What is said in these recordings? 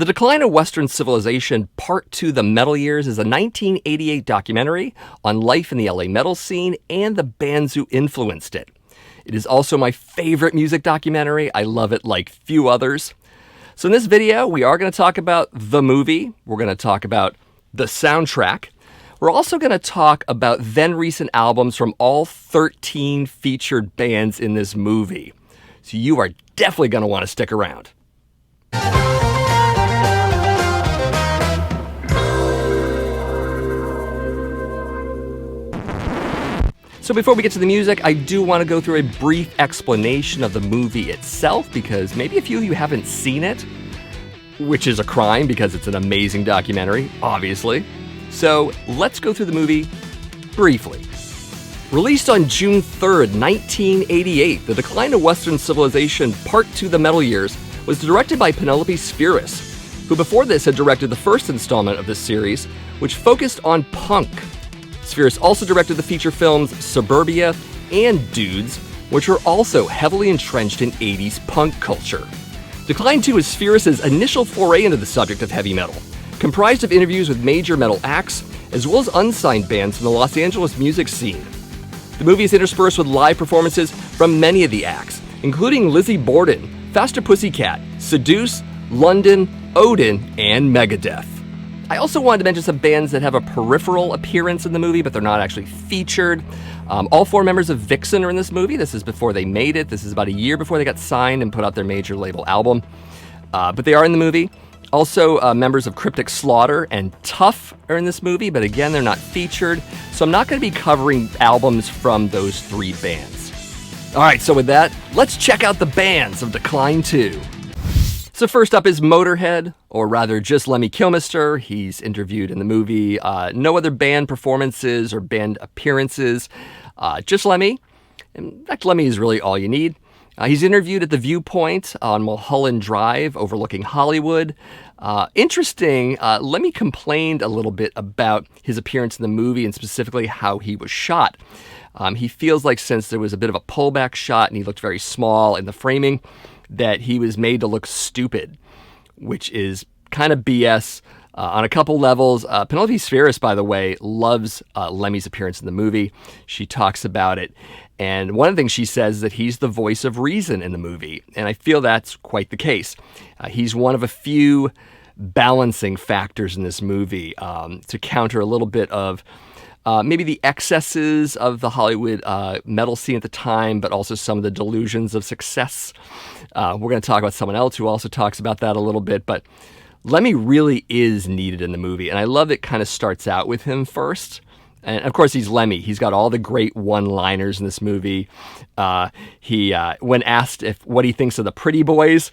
The Decline of Western Civilization Part 2, The Metal Years, is a 1988 documentary on life in the LA metal scene and the bands who influenced it. It is also my favorite music documentary. I love it like few others. So in this video, we are going to talk about the movie. We're going to talk about the soundtrack. We're also going to talk about then recent albums from all 13 featured bands in this movie. So you are definitely going to want to stick around. So before we get to the music, I do want to go through a brief explanation of the movie itself, because maybe a few of you haven't seen it, which is a crime because it's an amazing documentary, obviously. So let's go through the movie briefly. Released on June 3rd, 1988, The Decline of Western Civilization Part 2, The Metal Years, was directed by Penelope Spheeris, who before this had directed the first installment of this series, which focused on punk. Spheeris also directed the feature films Suburbia and Dudes, which were also heavily entrenched in 80s punk culture. Decline 2 is Spheeris' initial foray into the subject of heavy metal, comprised of interviews with major metal acts, as well as unsigned bands from the Los Angeles music scene. The movie is interspersed with live performances from many of the acts, including Lizzy Borden, Faster Pussycat, Seduce, London, Odin, and Megadeth. I also wanted to mention some bands that have a peripheral appearance in the movie, but they're not actually featured. All four members of Vixen are in this movie. This is before they made it. This is about a year before they got signed and put out their major label album. But they are in the movie. Also, members of Cryptic Slaughter and Tough are in this movie, but again, they're not featured. So I'm not going to be covering albums from those three bands. All right, so with that, let's check out the bands of Decline 2. So first up is Motörhead, or rather just Lemmy Kilmister. He's interviewed in the movie. No other band performances or band appearances, just Lemmy. In fact, Lemmy is really all you need. He's interviewed at the Viewpoint on Mulholland Drive overlooking Hollywood. Interesting, Lemmy complained a little bit about his appearance in the movie and specifically how he was shot. He feels like since there was a bit of a pullback shot and he looked very small in the framing, that he was made to look stupid, which is kind of BS on a couple levels. Penelope Spheeris, by the way, loves Lemmy's appearance in the movie. She talks about it. And one of the things she says is that he's the voice of reason in the movie. And I feel that's quite the case. He's one of a few balancing factors in this movie to counter a little bit of maybe the excesses of the Hollywood metal scene at the time, but also some of the delusions of success. We're going to talk about someone else who also talks about that a little bit, but Lemmy really is needed in the movie, and I love that it kind of starts out with him first. And of course, he's Lemmy. He's got all the great one-liners in this movie. When asked what he thinks of the pretty boys,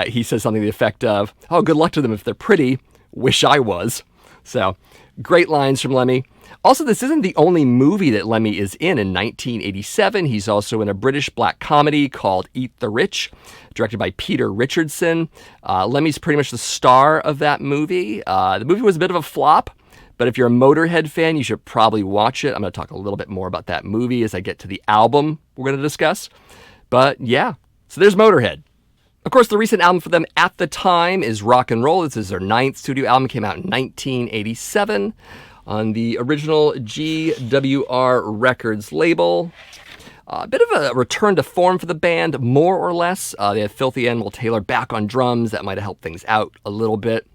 he says something to the effect of, "Oh, good luck to them if they're pretty. Wish I was." So, great lines from Lemmy. Also, this isn't the only movie that Lemmy is in. In 1987, he's also in a British black comedy called Eat the Rich, directed by Peter Richardson. Lemmy's pretty much the star of that movie. The movie was a bit of a flop, but if you're a Motörhead fan, you should probably watch it. I'm going to talk a little bit more about that movie as I get to the album we're going to discuss. But yeah, so there's Motörhead. Of course, the recent album for them at the time is Rock and Roll. This is their 9th studio album, came out in 1987. On the original GWR Records label. A bit of a return to form for the band, more or less. They have Filthy Animal Taylor back on drums. That might have helped things out a little bit.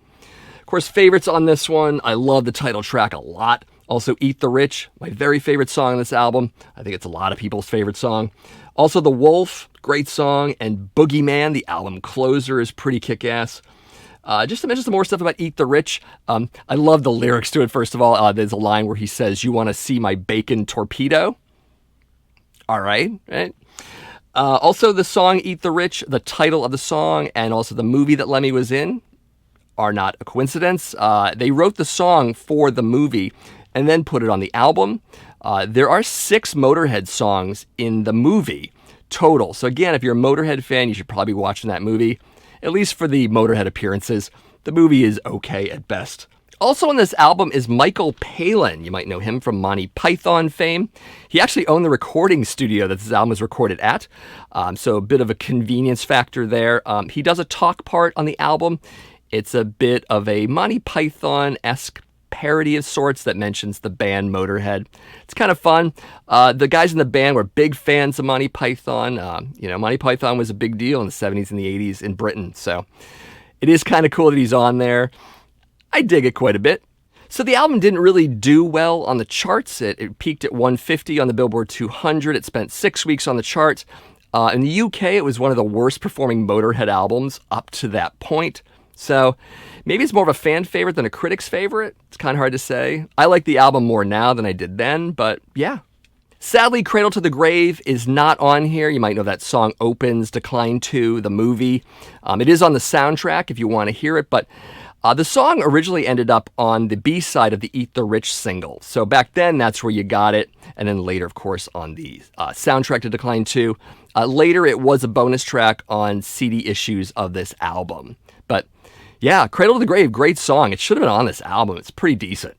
Of course, favorites on this one. I love the title track a lot. Also, Eat the Rich, my very favorite song on this album. I think it's a lot of people's favorite song. Also, The Wolf, great song. And Boogeyman, the album closer, is pretty kick-ass. Just to mention some more stuff about Eat the Rich, I love the lyrics to it, first of all. There's a line where he says, "You want to see my bacon torpedo?" All right. Also, the song Eat the Rich, the title of the song, and also the movie that Lemmy was in are not a coincidence. They wrote the song for the movie and then put it on the album. There are 6 Motörhead songs in the movie total. So again, if you're a Motörhead fan, you should probably be watching that movie. At least for the Motörhead appearances, the movie is okay at best. Also on this album is Michael Palin. You might know him from Monty Python fame. He actually owned the recording studio that this album was recorded at, so a bit of a convenience factor there. He does a talk part on the album, It's a bit of a Monty Python-esque parody of sorts that mentions the band Motörhead. It's kind of fun. The guys in the band were big fans of Monty Python. Monty Python was a big deal in the 70s and the 80s in Britain, so it is kind of cool that he's on there. I dig it quite a bit. So the album didn't really do well on the charts. It peaked at 150 on the Billboard 200. It spent 6 weeks on the charts. In the UK, it was one of the worst performing Motörhead albums up to that point. So maybe it's more of a fan favorite than a critic's favorite. It's kind of hard to say. I like the album more now than I did then, but yeah. Sadly, Cradle to the Grave is not on here. You might know that song opens Decline 2, the movie. It is on the soundtrack if you want to hear it, but the song originally ended up on the B-side of the Eat the Rich single. So back then, that's where you got it. And then later, of course, on the soundtrack to Decline 2. Later, it was a bonus track on CD issues of this album. But yeah, Cradle to the Grave, great song. It should have been on this album. It's pretty decent.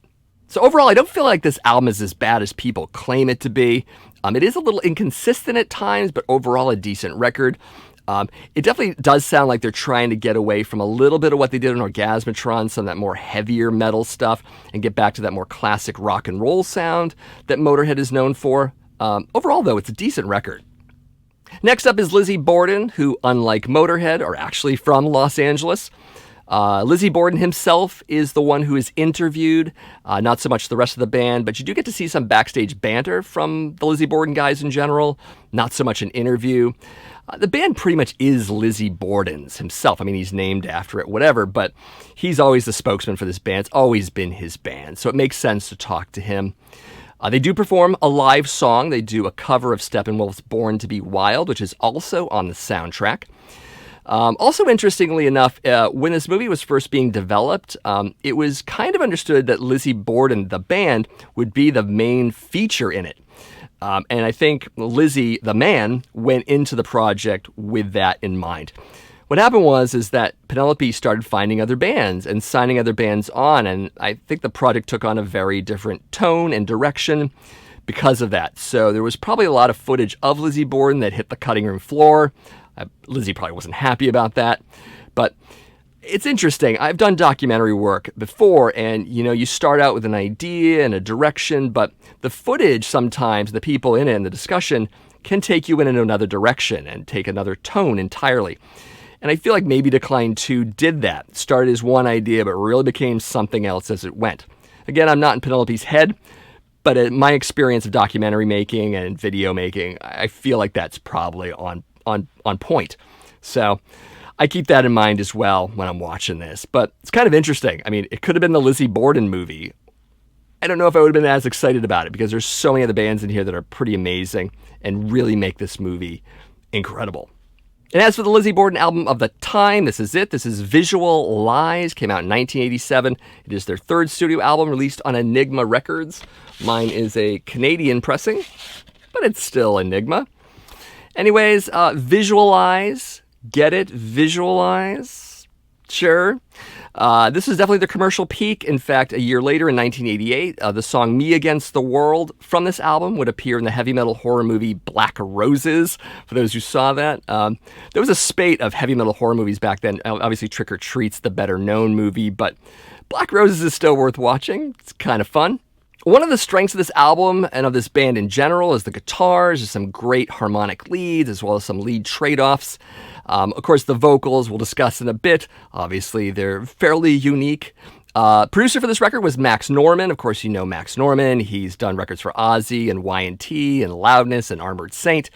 So overall, I don't feel like this album is as bad as people claim it to be. It is a little inconsistent at times, but overall a decent record. It definitely does sound like they're trying to get away from a little bit of what they did on Orgasmatron, some of that more heavier metal stuff, and get back to that more classic rock and roll sound that Motörhead is known for. Overall, though, it's a decent record. Next up is Lizzy Borden, who, unlike Motörhead, are actually from Los Angeles. Lizzy Borden himself is the one who is interviewed, not so much the rest of the band, but you do get to see some backstage banter from the Lizzy Borden guys in general, not so much an interview. The band pretty much is Lizzy Borden's himself. I mean, he's named after it, whatever, but he's always the spokesman for this band. It's always been his band, so it makes sense to talk to him. They do perform a live song. They do a cover of Steppenwolf's Born to be Wild, which is also on the soundtrack. Also, interestingly enough, when this movie was first being developed, it was kind of understood that Lizzy Borden, the band, would be the main feature in it. And I think Lizzy, the man, went into the project with that in mind. What happened is that Penelope started finding other bands and signing other bands on, and I think the project took on a very different tone and direction because of that. So there was probably a lot of footage of Lizzy Borden that hit the cutting room floor. Lizzy probably wasn't happy about that, but it's interesting. I've done documentary work before, and you start out with an idea and a direction, but the footage sometimes, the people in it and the discussion can take you in another direction and take another tone entirely. And I feel like maybe Decline 2 did that. Started as one idea, but really became something else as it went. Again, I'm not in Penelope's head, but in my experience of documentary making and video making, I feel like that's probably on point. So I keep that in mind as well when I'm watching this. But it's kind of interesting. I mean, it could have been the Lizzy Borden movie. I don't know if I would have been as excited about it because there's so many other bands in here that are pretty amazing and really make this movie incredible. And as for the Lizzy Borden album of the time, this is it. This is Visual Lies. Came out in 1987. It is their third studio album released on Enigma Records. Mine is a Canadian pressing, but it's still Enigma. Anyways, Visualize. Get it? Visualize? Sure. This was definitely the commercial peak. In fact, a year later in 1988, the song Me Against the World from this album would appear in the heavy metal horror movie Black Roses, for those who saw that. There was a spate of heavy metal horror movies back then. Obviously, Trick or Treat's the better known movie, but Black Roses is still worth watching. It's kind of fun. One of the strengths of this album and of this band in general is the guitars. There's some great harmonic leads as well as some lead trade-offs. Of course, the vocals we'll discuss in a bit. Obviously, they're fairly unique. Producer for this record was Max Norman. Of course, you know Max Norman. He's done records for Ozzy and Y&T and Loudness and Armored Saint.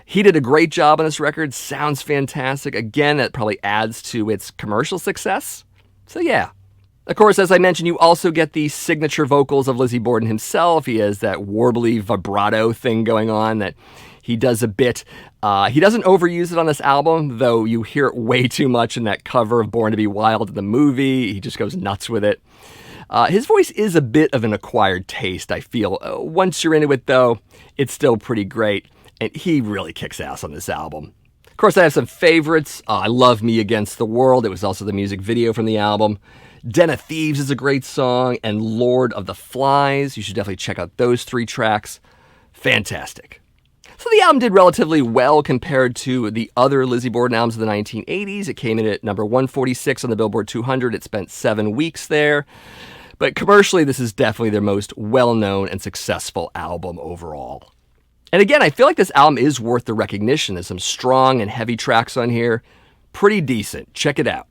He did a great job on this record. Sounds fantastic. Again, that probably adds to its commercial success. So yeah. Of course, as I mentioned, you also get the signature vocals of Lizzy Borden himself. He has that warbly vibrato thing going on that he does a bit. He doesn't overuse it on this album, though you hear it way too much in that cover of Born to be Wild in the movie. He just goes nuts with it. His voice is a bit of an acquired taste, I feel. Once you're into it, though, it's still pretty great, and he really kicks ass on this album. Of course, I have some favorites. I love Me Against the World. It was also the music video from the album. Den of Thieves is a great song, and Lord of the Flies. You should definitely check out those three tracks. Fantastic. So the album did relatively well compared to the other Lizzy Borden albums of the 1980s. It came in at number 146 on the Billboard 200. It spent 7 weeks there. But commercially, this is definitely their most well-known and successful album overall. And again, I feel like this album is worth the recognition. There's some strong and heavy tracks on here. Pretty decent. Check it out.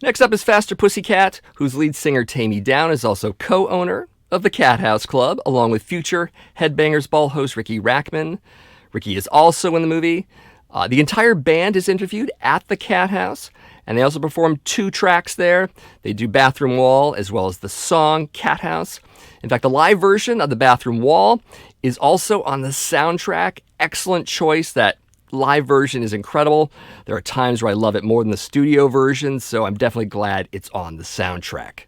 Next up is Faster Pussycat, whose lead singer Tammy Down is also co-owner of the Cat House Club, along with future Headbangers Ball host Ricky Rackman. Ricky is also in the movie. The entire band is interviewed at the Cat House, and they also perform 2 tracks there. They do Bathroom Wall as well as the song Cat House. In fact, the live version of the Bathroom Wall is also on the soundtrack. Excellent choice. That live version is incredible. There are times where I love it more than the studio version, so I'm definitely glad it's on the soundtrack.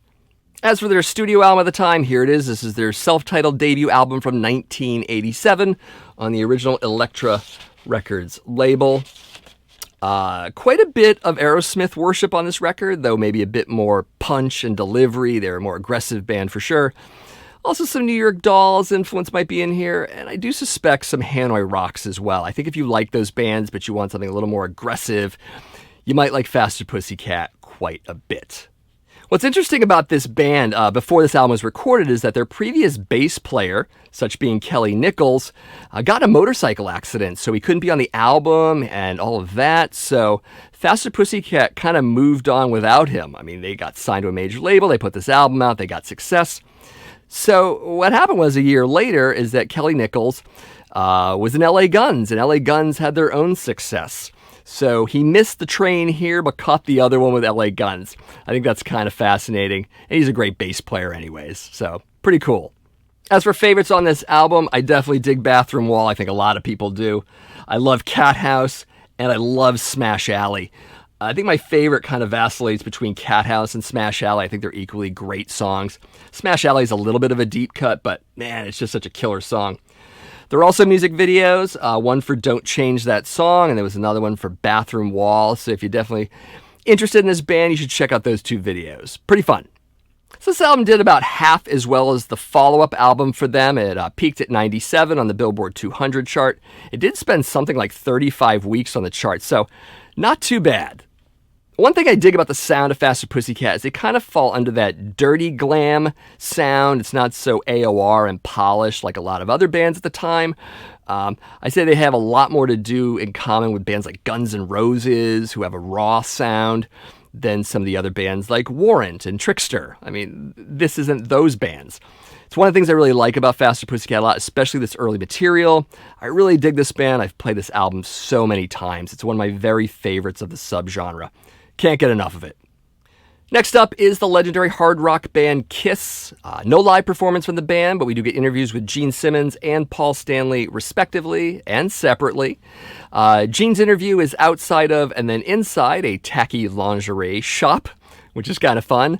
As for their studio album at the time, here it is. This is their self-titled debut album from 1987 on the original Elektra Records label. Quite a bit of Aerosmith worship on this record, though maybe a bit more punch and delivery. They're a more aggressive band for sure. Also some New York Dolls influence might be in here, and I do suspect some Hanoi Rocks as well. I think if you like those bands but you want something a little more aggressive, you might like Faster Pussycat quite a bit. What's interesting about this band before this album was recorded is that their previous bass player, such being Kelly Nichols, got in a motorcycle accident, so he couldn't be on the album and all of that. So Faster Pussycat kind of moved on without him. I mean, they got signed to a major label, they put this album out, they got success. So what happened was a year later is that Kelly Nichols was in LA Guns, and LA Guns had their own success. So he missed the train here, but caught the other one with LA Guns. I think that's kind of fascinating. And he's a great bass player anyways, so pretty cool. As for favorites on this album, I definitely dig Bathroom Wall. I think a lot of people do. I love Cat House, and I love Smash Alley. I think my favorite kind of vacillates between Cat House and Smash Alley. I think they're equally great songs. Smash Alley is a little bit of a deep cut, but man, it's just such a killer song. There are also music videos, one for Don't Change That Song, and there was another one for Bathroom Wall. So if you're definitely interested in this band, you should check out those 2 videos. Pretty fun. So this album did about half as well as the follow-up album for them. It peaked at 97 on the Billboard 200 chart. It did spend something like 35 weeks on the chart, so not too bad. One thing I dig about the sound of Faster Pussycat is they kind of fall under that dirty glam sound. It's not so AOR and polished like a lot of other bands at the time. I say they have a lot more to do in common with bands like Guns N' Roses, who have a raw sound, than some of the other bands like Warrant and Trickster. I mean, this isn't those bands. It's one of the things I really like about Faster Pussycat a lot, especially this early material. I really dig this band. I've played this album so many times. It's one of my very favorites of the subgenre. Can't get enough of it. Next up is the legendary hard rock band Kiss. No live performance from the band, but we do get interviews with Gene Simmons and Paul Stanley respectively and separately. Gene's interview is outside of and then inside a tacky lingerie shop, which is kind of fun.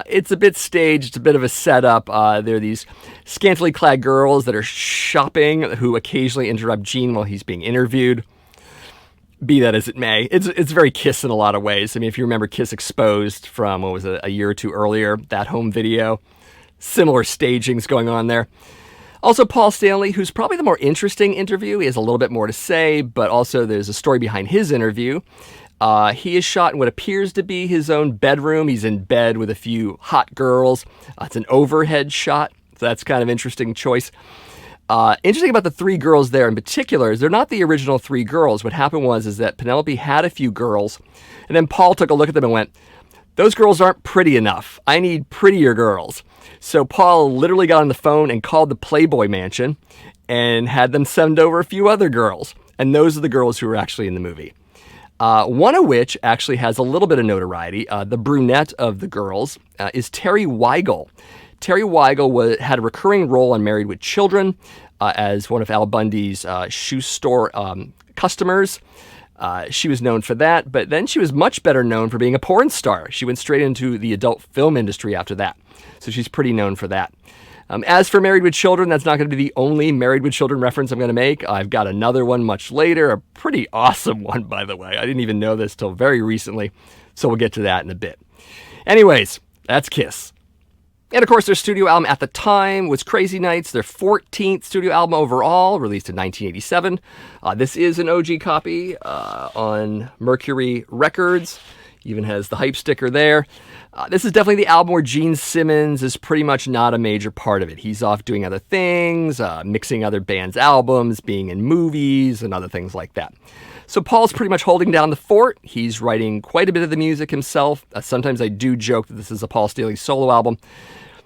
It's a bit staged, it's a bit of a setup. There are these scantily clad girls that are shopping who occasionally interrupt Gene while he's being interviewed. Be that as it may, it's very Kiss in a lot of ways. I mean, if you remember Kiss Exposed from, what was it, a year or 2 earlier, that home video, similar stagings going on there. Also, Paul Stanley, who's probably the more interesting interview. He has a little bit more to say, but also there's a story behind his interview. He is shot in what appears to be his own bedroom. He's in bed with a few hot girls. It's an overhead shot, so that's kind of interesting choice. Interesting about the 3 girls there in particular is they're not the original 3 girls. What happened is that Penelope had a few girls, and then Paul took a look at them and went, "Those girls aren't pretty enough. I need prettier girls." So Paul literally got on the phone and called the Playboy Mansion and had them send over a few other girls. And those are the girls who were actually in the movie. One of which actually has a little bit of notoriety. The brunette of the girls is Terry Weigel. Terry Weigel had a recurring role on Married with Children as one of Al Bundy's shoe store customers. She was known for that, but then she was much better known for being a porn star. She went straight into the adult film industry after that, so she's pretty known for that. As for Married with Children, that's not going to be the only Married with Children reference I'm going to make. I've got another one much later, a pretty awesome one, by the way. I didn't even know this till very recently, so we'll get to that in a bit. Anyways, that's Kiss. And of course, their studio album at the time was Crazy Nights, their 14th studio album overall, released in 1987. This is an OG copy on Mercury Records. Even has the hype sticker there. This is definitely the album where Gene Simmons is pretty much not a major part of it. He's off doing other things, mixing other bands' albums, being in movies, and other things like that. So Paul's pretty much holding down the fort. He's writing quite a bit of the music himself. Sometimes I do joke that this is a Paul Staley solo album.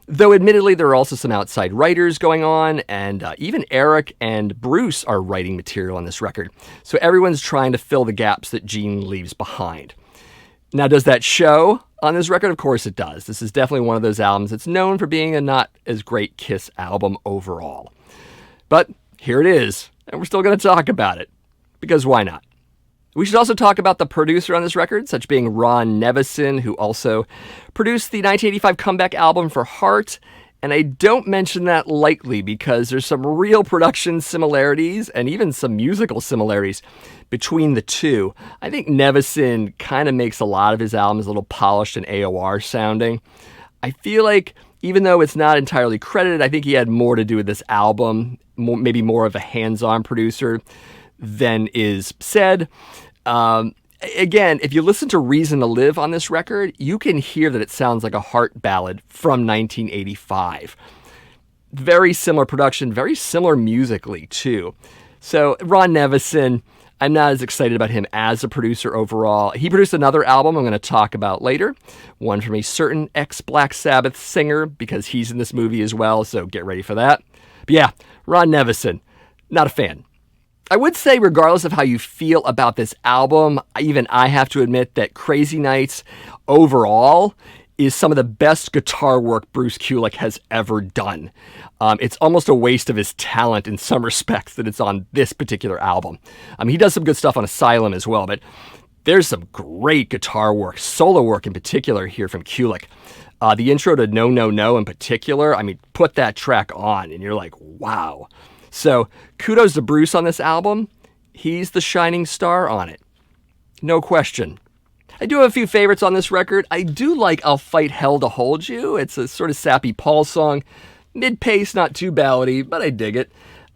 Though admittedly, there are also some outside writers going on, and even Eric and Bruce are writing material on this record. So everyone's trying to fill the gaps that Gene leaves behind. Now, does that show on this record? Of course it does. This is definitely one of those albums that's known for being a not as great Kiss album overall. But here it is, and we're still going to talk about it, because why not? We should also talk about the producer on this record, such being Ron Nevison, who also produced the 1985 comeback album for Heart. And I don't mention that lightly because there's some real production similarities and even some musical similarities between the two. I think Nevison kind of makes a lot of his albums a little polished and AOR sounding. I feel like even though it's not entirely credited, I think he had more to do with this album, maybe more of a hands-on producer than is said. Again, if you listen to Reason to Live on this record, you can hear that it sounds like a Heart ballad from 1985. Very similar production, very similar musically, too. So Ron Nevison, I'm not as excited about him as a producer overall. He produced another album I'm going to talk about later, one from a certain ex-Black Sabbath singer, because he's in this movie as well, so get ready for that. But yeah, Ron Nevison, not a fan. I would say, regardless of how you feel about this album, even I have to admit that Crazy Nights overall is some of the best guitar work Bruce Kulick has ever done. It's almost a waste of his talent in some respects that it's on this particular album. He does some good stuff on Asylum as well, but there's some great guitar work, solo work in particular here from Kulick. The intro to No, No, No in particular, put that track on and you're like, wow. So kudos to Bruce on this album. He's the shining star on it. No question. I do have a few favorites on this record. I do like I'll Fight Hell to Hold You. It's a sort of sappy Paul song. Mid-pace, not too ballady, but I dig it.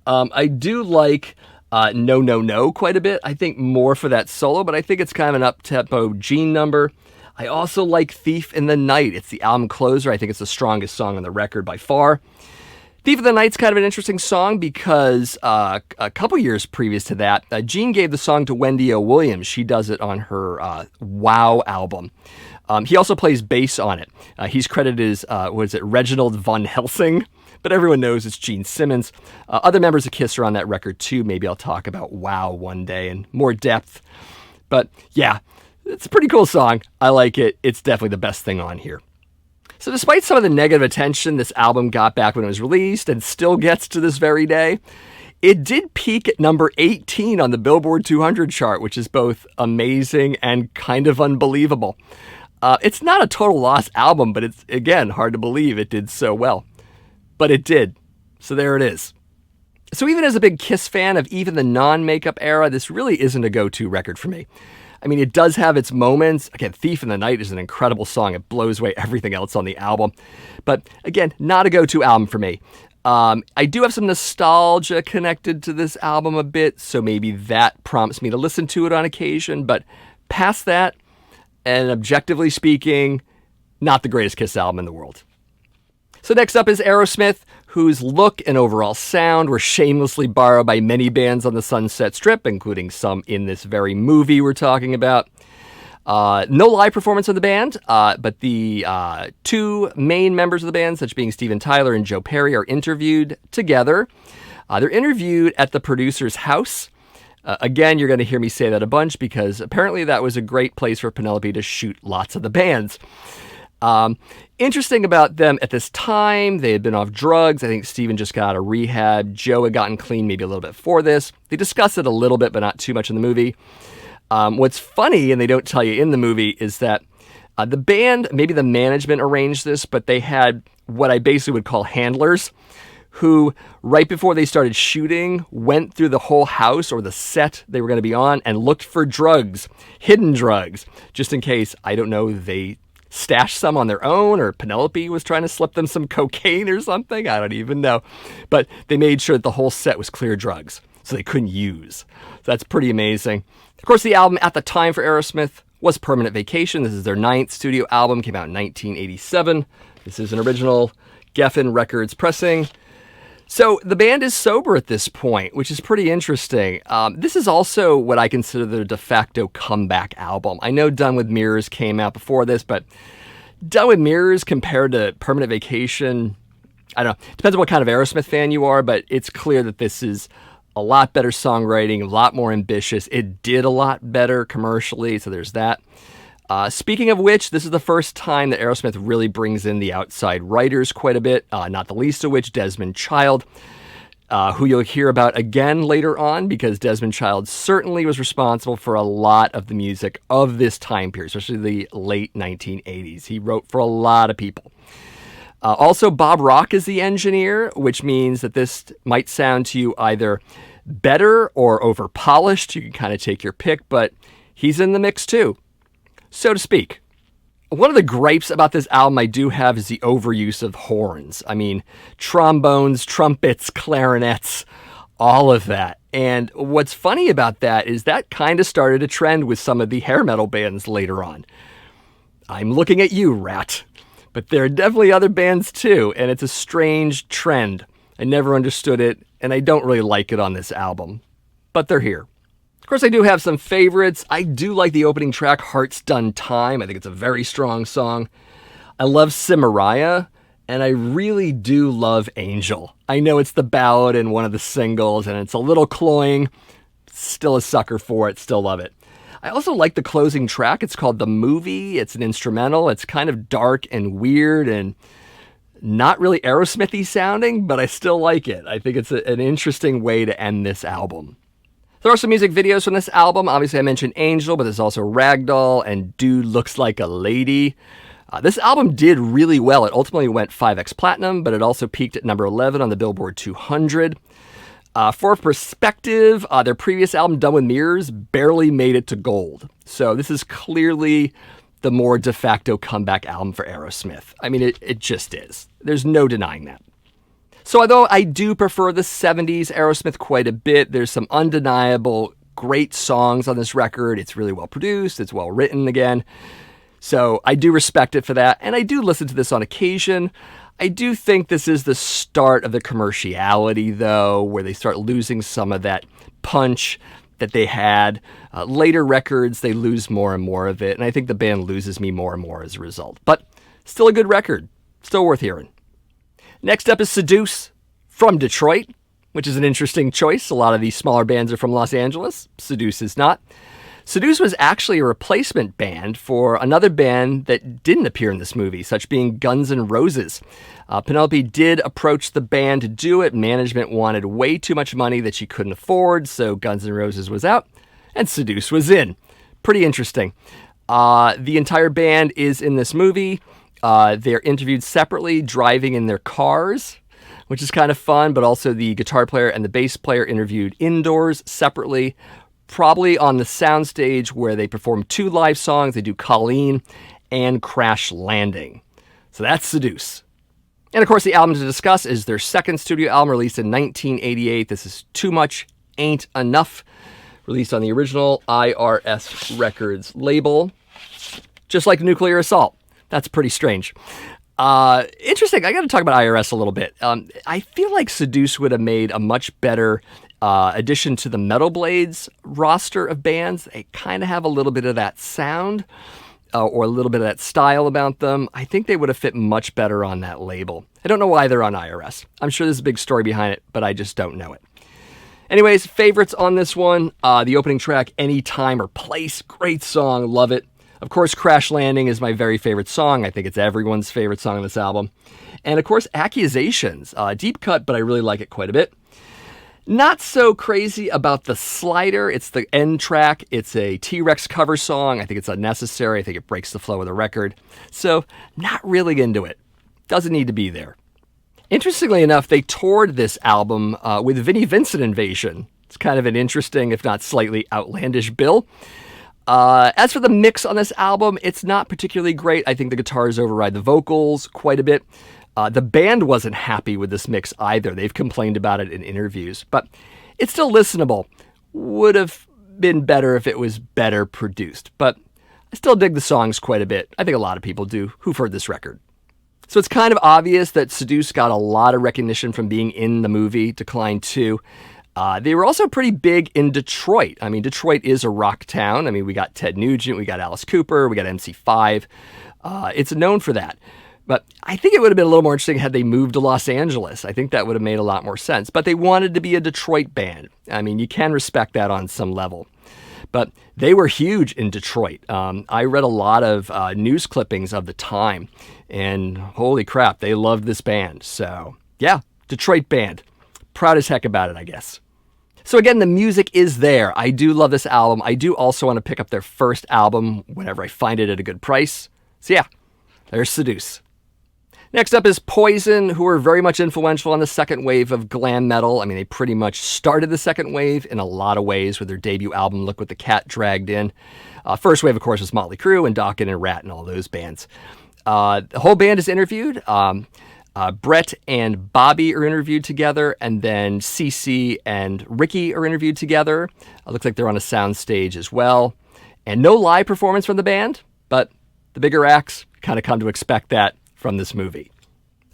I do like No, No, No quite a bit. I think more for that solo, but I think it's kind of an up-tempo Gene number. I also like Thief in the Night. It's the album closer. I think it's the strongest song on the record by far. Thief of the Night's kind of an interesting song because a couple years previous to that, Gene gave the song to Wendy O. Williams. She does it on her Wow album. He also plays bass on it. He's credited as, Reginald Von Helsing? But everyone knows it's Gene Simmons. Other members of Kiss are on that record too. Maybe I'll talk about Wow one day in more depth. But yeah, it's a pretty cool song. I like it. It's definitely the best thing on here. So despite some of the negative attention this album got back when it was released and still gets to this very day, it did peak at number 18 on the Billboard 200 chart, which is both amazing and kind of unbelievable. It's not a total loss album, but it's, again, hard to believe it did so well. But it did. So there it is. So even as a big Kiss fan of even the non-makeup era, this really isn't a go-to record for me. It does have its moments. Again, Thief in the Night is an incredible song. It blows away everything else on the album. But again, not a go-to album for me. I do have some nostalgia connected to this album a bit, so maybe that prompts me to listen to it on occasion. But past that, and objectively speaking, not the greatest Kiss album in the world. So next up is Aerosmith, whose look and overall sound were shamelessly borrowed by many bands on the Sunset Strip, including some in this very movie we're talking about. No live performance of the band, but the two main members of the band, such being Steven Tyler and Joe Perry, are interviewed together. They're interviewed at the producer's house. Again, you're going to hear me say that a bunch because apparently that was a great place for Penelope to shoot lots of the bands. Interesting about them at this time, they had been off drugs. I think Steven just got out of rehab. Joe had gotten clean maybe a little bit before this. They discuss it a little bit, but not too much in the movie. What's funny, and they don't tell you in the movie, is that the band, maybe the management arranged this, but they had what I basically would call handlers who, right before they started shooting, went through the whole house or the set they were going to be on and looked for drugs, hidden drugs, just in case, I don't know, they stashed some on their own, or Penelope was trying to slip them some cocaine or something. I don't even know. But they made sure that the whole set was clear drugs, so they couldn't use. So that's pretty amazing. Of course, the album at the time for Aerosmith was Permanent Vacation. This is their 9th studio album, came out in 1987. This is an original Geffen Records pressing. So the band is sober at this point, which is pretty interesting. This is also what I consider the de facto comeback album. I know Done with Mirrors came out before this, but Done with Mirrors compared to Permanent Vacation, I don't know. Depends on what kind of Aerosmith fan you are, but it's clear that this is a lot better songwriting, a lot more ambitious. It did a lot better commercially, so there's that. Speaking of which, this is the first time that Aerosmith really brings in the outside writers quite a bit, not the least of which Desmond Child, who you'll hear about again later on, because Desmond Child certainly was responsible for a lot of the music of this time period, especially the late 1980s. He wrote for a lot of people. Also, Bob Rock is the engineer, which means that this might sound to you either better or over-polished. You can kind of take your pick, but he's in the mix too, so to speak. One of the gripes about this album I do have is the overuse of horns. I mean, trombones, trumpets, clarinets, all of that. And what's funny about that is that kind of started a trend with some of the hair metal bands later on. I'm looking at you, Rat. But there are definitely other bands too, and it's a strange trend. I never understood it, and I don't really like it on this album. But they're here. Of course, I do have some favorites. I do like the opening track, Heart's Done Time. I think it's a very strong song. I love Cimaraya, and I really do love Angel. I know it's the ballad and one of the singles, and it's a little cloying. Still a sucker for it, still love it. I also like the closing track. It's called The Movie. It's an instrumental. It's kind of dark and weird and not really Aerosmithy sounding, but I still like it. I think it's an interesting way to end this album. There are some music videos from this album. Obviously, I mentioned Angel, but there's also Ragdoll and Dude Looks Like a Lady. This album did really well. It ultimately went 5x platinum, but it also peaked at number 11 on the Billboard 200. For perspective, their previous album, Done with Mirrors, barely made it to gold. So this is clearly the more de facto comeback album for Aerosmith. I mean, it just is. There's no denying that. So although I do prefer the 70s Aerosmith quite a bit, there's some undeniable great songs on this record. It's really well produced. It's well written again. So I do respect it for that. And I do listen to this on occasion. I do think this is the start of the commerciality, though, where they start losing some of that punch that they had. Later records, they lose more and more of it, and I think the band loses me more and more as a result. But still a good record. Still worth hearing. Next up is Seduce from Detroit, which is an interesting choice. A lot of these smaller bands are from Los Angeles. Seduce is not. Seduce was actually a replacement band for another band that didn't appear in this movie, such being Guns N' Roses. Penelope did approach the band to do it. Management wanted way too much money that she couldn't afford, so Guns N' Roses was out, and Seduce was in. Pretty interesting. The entire band is in this movie. They're interviewed separately, driving in their cars, which is kind of fun, but also the guitar player and the bass player interviewed indoors separately, probably on the soundstage where they perform 2 live songs. They do Colleen and Crash Landing. So that's Seduce. And of course, the album to discuss is their second studio album, released in 1988. This is Too Much Ain't Enough, released on the original IRS Records label. Just like Nuclear Assault. That's pretty strange. Interesting. I got to talk about IRS a little bit. I feel like Seduce would have made a much better addition to the Metal Blades roster of bands. They kind of have a little bit of that sound or a little bit of that style about them. I think they would have fit much better on that label. I don't know why they're on IRS. I'm sure there's a big story behind it, but I just don't know it. Anyways, favorites on this one. The opening track, Any Time or Place. Great song. Love it. Of course, Crash Landing is my very favorite song. I think it's everyone's favorite song on this album. And of course, Accusations. Deep cut, but I really like it quite a bit. Not so crazy about the slider. It's the end track. It's a T-Rex cover song. I think it's unnecessary. I think it breaks the flow of the record. So, not really into it. Doesn't need to be there. Interestingly enough, they toured this album with Vinnie Vincent Invasion. It's kind of an interesting, if not slightly outlandish bill. As for the mix on this album, it's not particularly great. I think the guitars override the vocals quite a bit. The band wasn't happy with this mix either. They've complained about it in interviews, but it's still listenable. Would have been better if it was better produced, but I still dig the songs quite a bit. I think a lot of people do who've heard this record. So it's kind of obvious that Seduce got a lot of recognition from being in the movie Decline 2. They were also pretty big in Detroit. I mean, Detroit is a rock town. I mean, we got Ted Nugent, we got Alice Cooper, we got MC5. It's known for that. But I think it would have been a little more interesting had they moved to Los Angeles. I think that would have made a lot more sense. But they wanted to be a Detroit band. I mean, you can respect that on some level. But they were huge in Detroit. I read a lot of news clippings of the time. And holy crap, they loved this band. So yeah, Detroit band. Proud as heck about it, I guess. So again, the music is there. I do love this album. I do also want to pick up their first album whenever I find it at a good price. So yeah, there's Seduce. Next up is Poison, who were very much influential on the second wave of glam metal. I mean, they pretty much started the second wave in a lot of ways with their debut album, Look What the Cat Dragged In. First wave, of course, was Motley Crue and Dokken and Rat and all those bands. The whole band is interviewed. Brett and Bobby are interviewed together, and then CeCe and Ricky are interviewed together. It looks like they're on a sound stage as well. And no live performance from the band, but the bigger acts kind of come to expect that from this movie.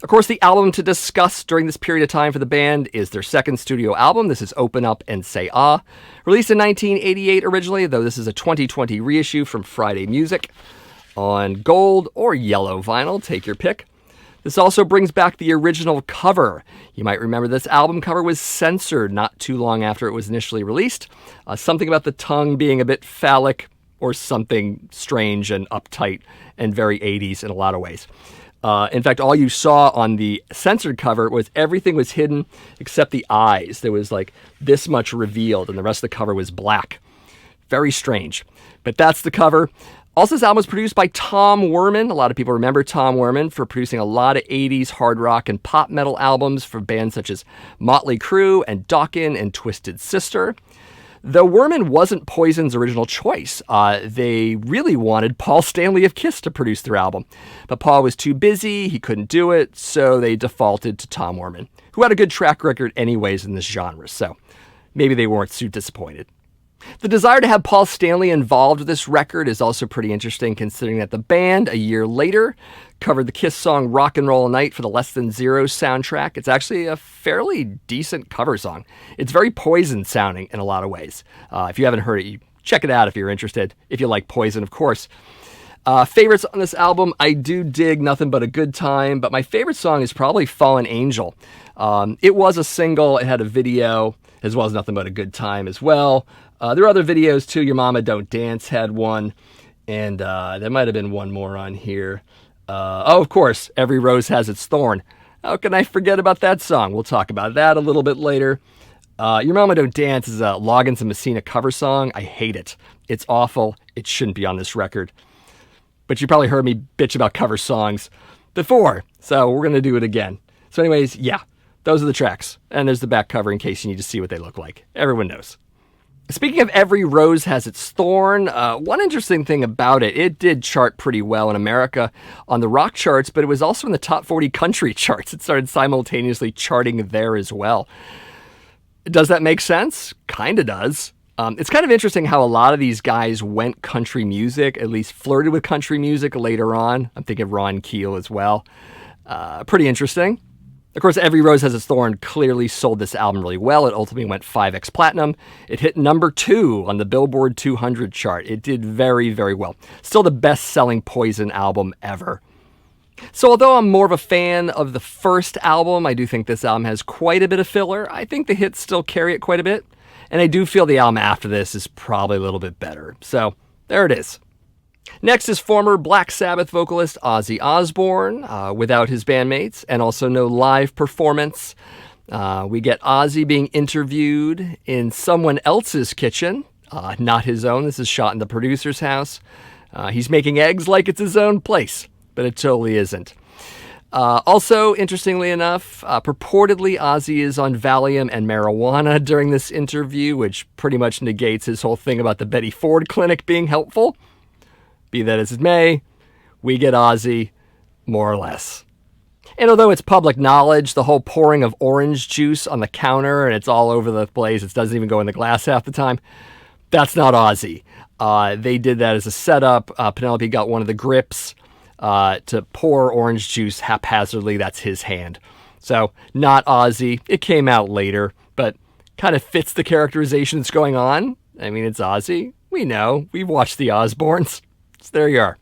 Of course, the album to discuss during this period of time for the band is their second studio album. This is Open Up and Say Ah, released in 1988 originally, though this is a 2020 reissue from Friday Music on gold or yellow vinyl, take your pick. This also brings back the original cover. You might remember this album cover was censored not too long after it was initially released. Something about the tongue being a bit phallic or something strange and uptight and very 80s in a lot of ways. In fact, all you saw on the censored cover was everything was hidden except the eyes. There was like this much revealed and the rest of the cover was black. Very strange. But that's the cover. Also, this album was produced by Tom Werman. A lot of people remember Tom Werman for producing a lot of 80s hard rock and pop metal albums for bands such as Motley Crue and Dokken and Twisted Sister. Though Werman wasn't Poison's original choice, they really wanted Paul Stanley of Kiss to produce their album. But Paul was too busy, he couldn't do it, so they defaulted to Tom Werman, who had a good track record anyways in this genre, so maybe they weren't too disappointed. The desire to have Paul Stanley involved with this record is also pretty interesting, considering that the band, a year later, covered the Kiss song Rock and Roll Night for the Less Than Zero soundtrack. It's actually a fairly decent cover song. It's very Poison sounding in a lot of ways. If you haven't heard it, you check it out if you're interested, if you like Poison, of course. Favorites on this album, I do dig Nothing But a Good Time, but my favorite song is probably Fallen Angel. It was a single, it had a video, as well as Nothing But a Good Time as well. There are other videos too. Your Mama Don't Dance had one, and there might have been one more on here. Of course, Every Rose Has Its Thorn. How can I forget about that song? We'll talk about that a little bit later. Your Mama Don't Dance is a Loggins and Messina cover song. I hate it. It's awful. It shouldn't be on this record. But you probably heard me bitch about cover songs before, so we're going to do it again. So anyways, yeah, those are the tracks. And there's the back cover in case you need to see what they look like. Everyone knows. Speaking of Every Rose Has Its Thorn, one interesting thing about it, it did chart pretty well in America on the rock charts, but it was also in the top 40 country charts. It started simultaneously charting there as well. Does that make sense? Kinda does. It's kind of interesting how a lot of these guys went country music, at least flirted with country music later on. I'm thinking of Ron Keel as well. Pretty interesting. Of course, Every Rose Has Its Thorn clearly sold this album really well. It ultimately went 5x platinum. It hit number 2 on the Billboard 200 chart. It did very, very well. Still the best-selling Poison album ever. So although I'm more of a fan of the first album, I do think this album has quite a bit of filler. I think the hits still carry it quite a bit. And I do feel the album after this is probably a little bit better. So there it is. Next is former Black Sabbath vocalist Ozzy Osbourne, without his bandmates, and also no live performance. We get Ozzy being interviewed in someone else's kitchen, not his own. This is shot in the producer's house. He's making eggs like it's his own place, but it totally isn't. Also, interestingly enough, purportedly Ozzy is on Valium and marijuana during this interview, which pretty much negates his whole thing about the Betty Ford Clinic being helpful. Be that as it may, we get Ozzy, more or less. And although it's public knowledge, the whole pouring of orange juice on the counter and it's all over the place, it doesn't even go in the glass half the time, that's not Ozzy. They did that as a setup. Penelope got one of the grips to pour orange juice haphazardly. That's his hand. So not Ozzy. It came out later, but kind of fits the characterization that's going on. I mean, it's Ozzy. We know. We've watched the Osbournes. So there you are.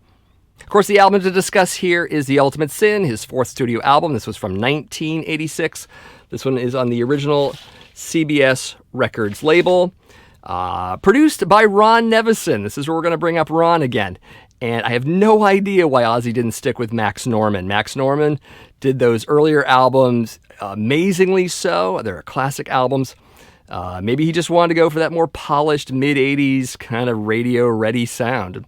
Of course, the album to discuss here is The Ultimate Sin, his fourth studio album. This was from 1986. This one is on the original CBS Records label. Produced by Ron Nevison. This is where we're going to bring up Ron again. And I have no idea why Ozzy didn't stick with Max Norman. Max Norman did those earlier albums amazingly so. They're classic albums. Maybe he just wanted to go for that more polished mid-'80s kind of radio-ready sound.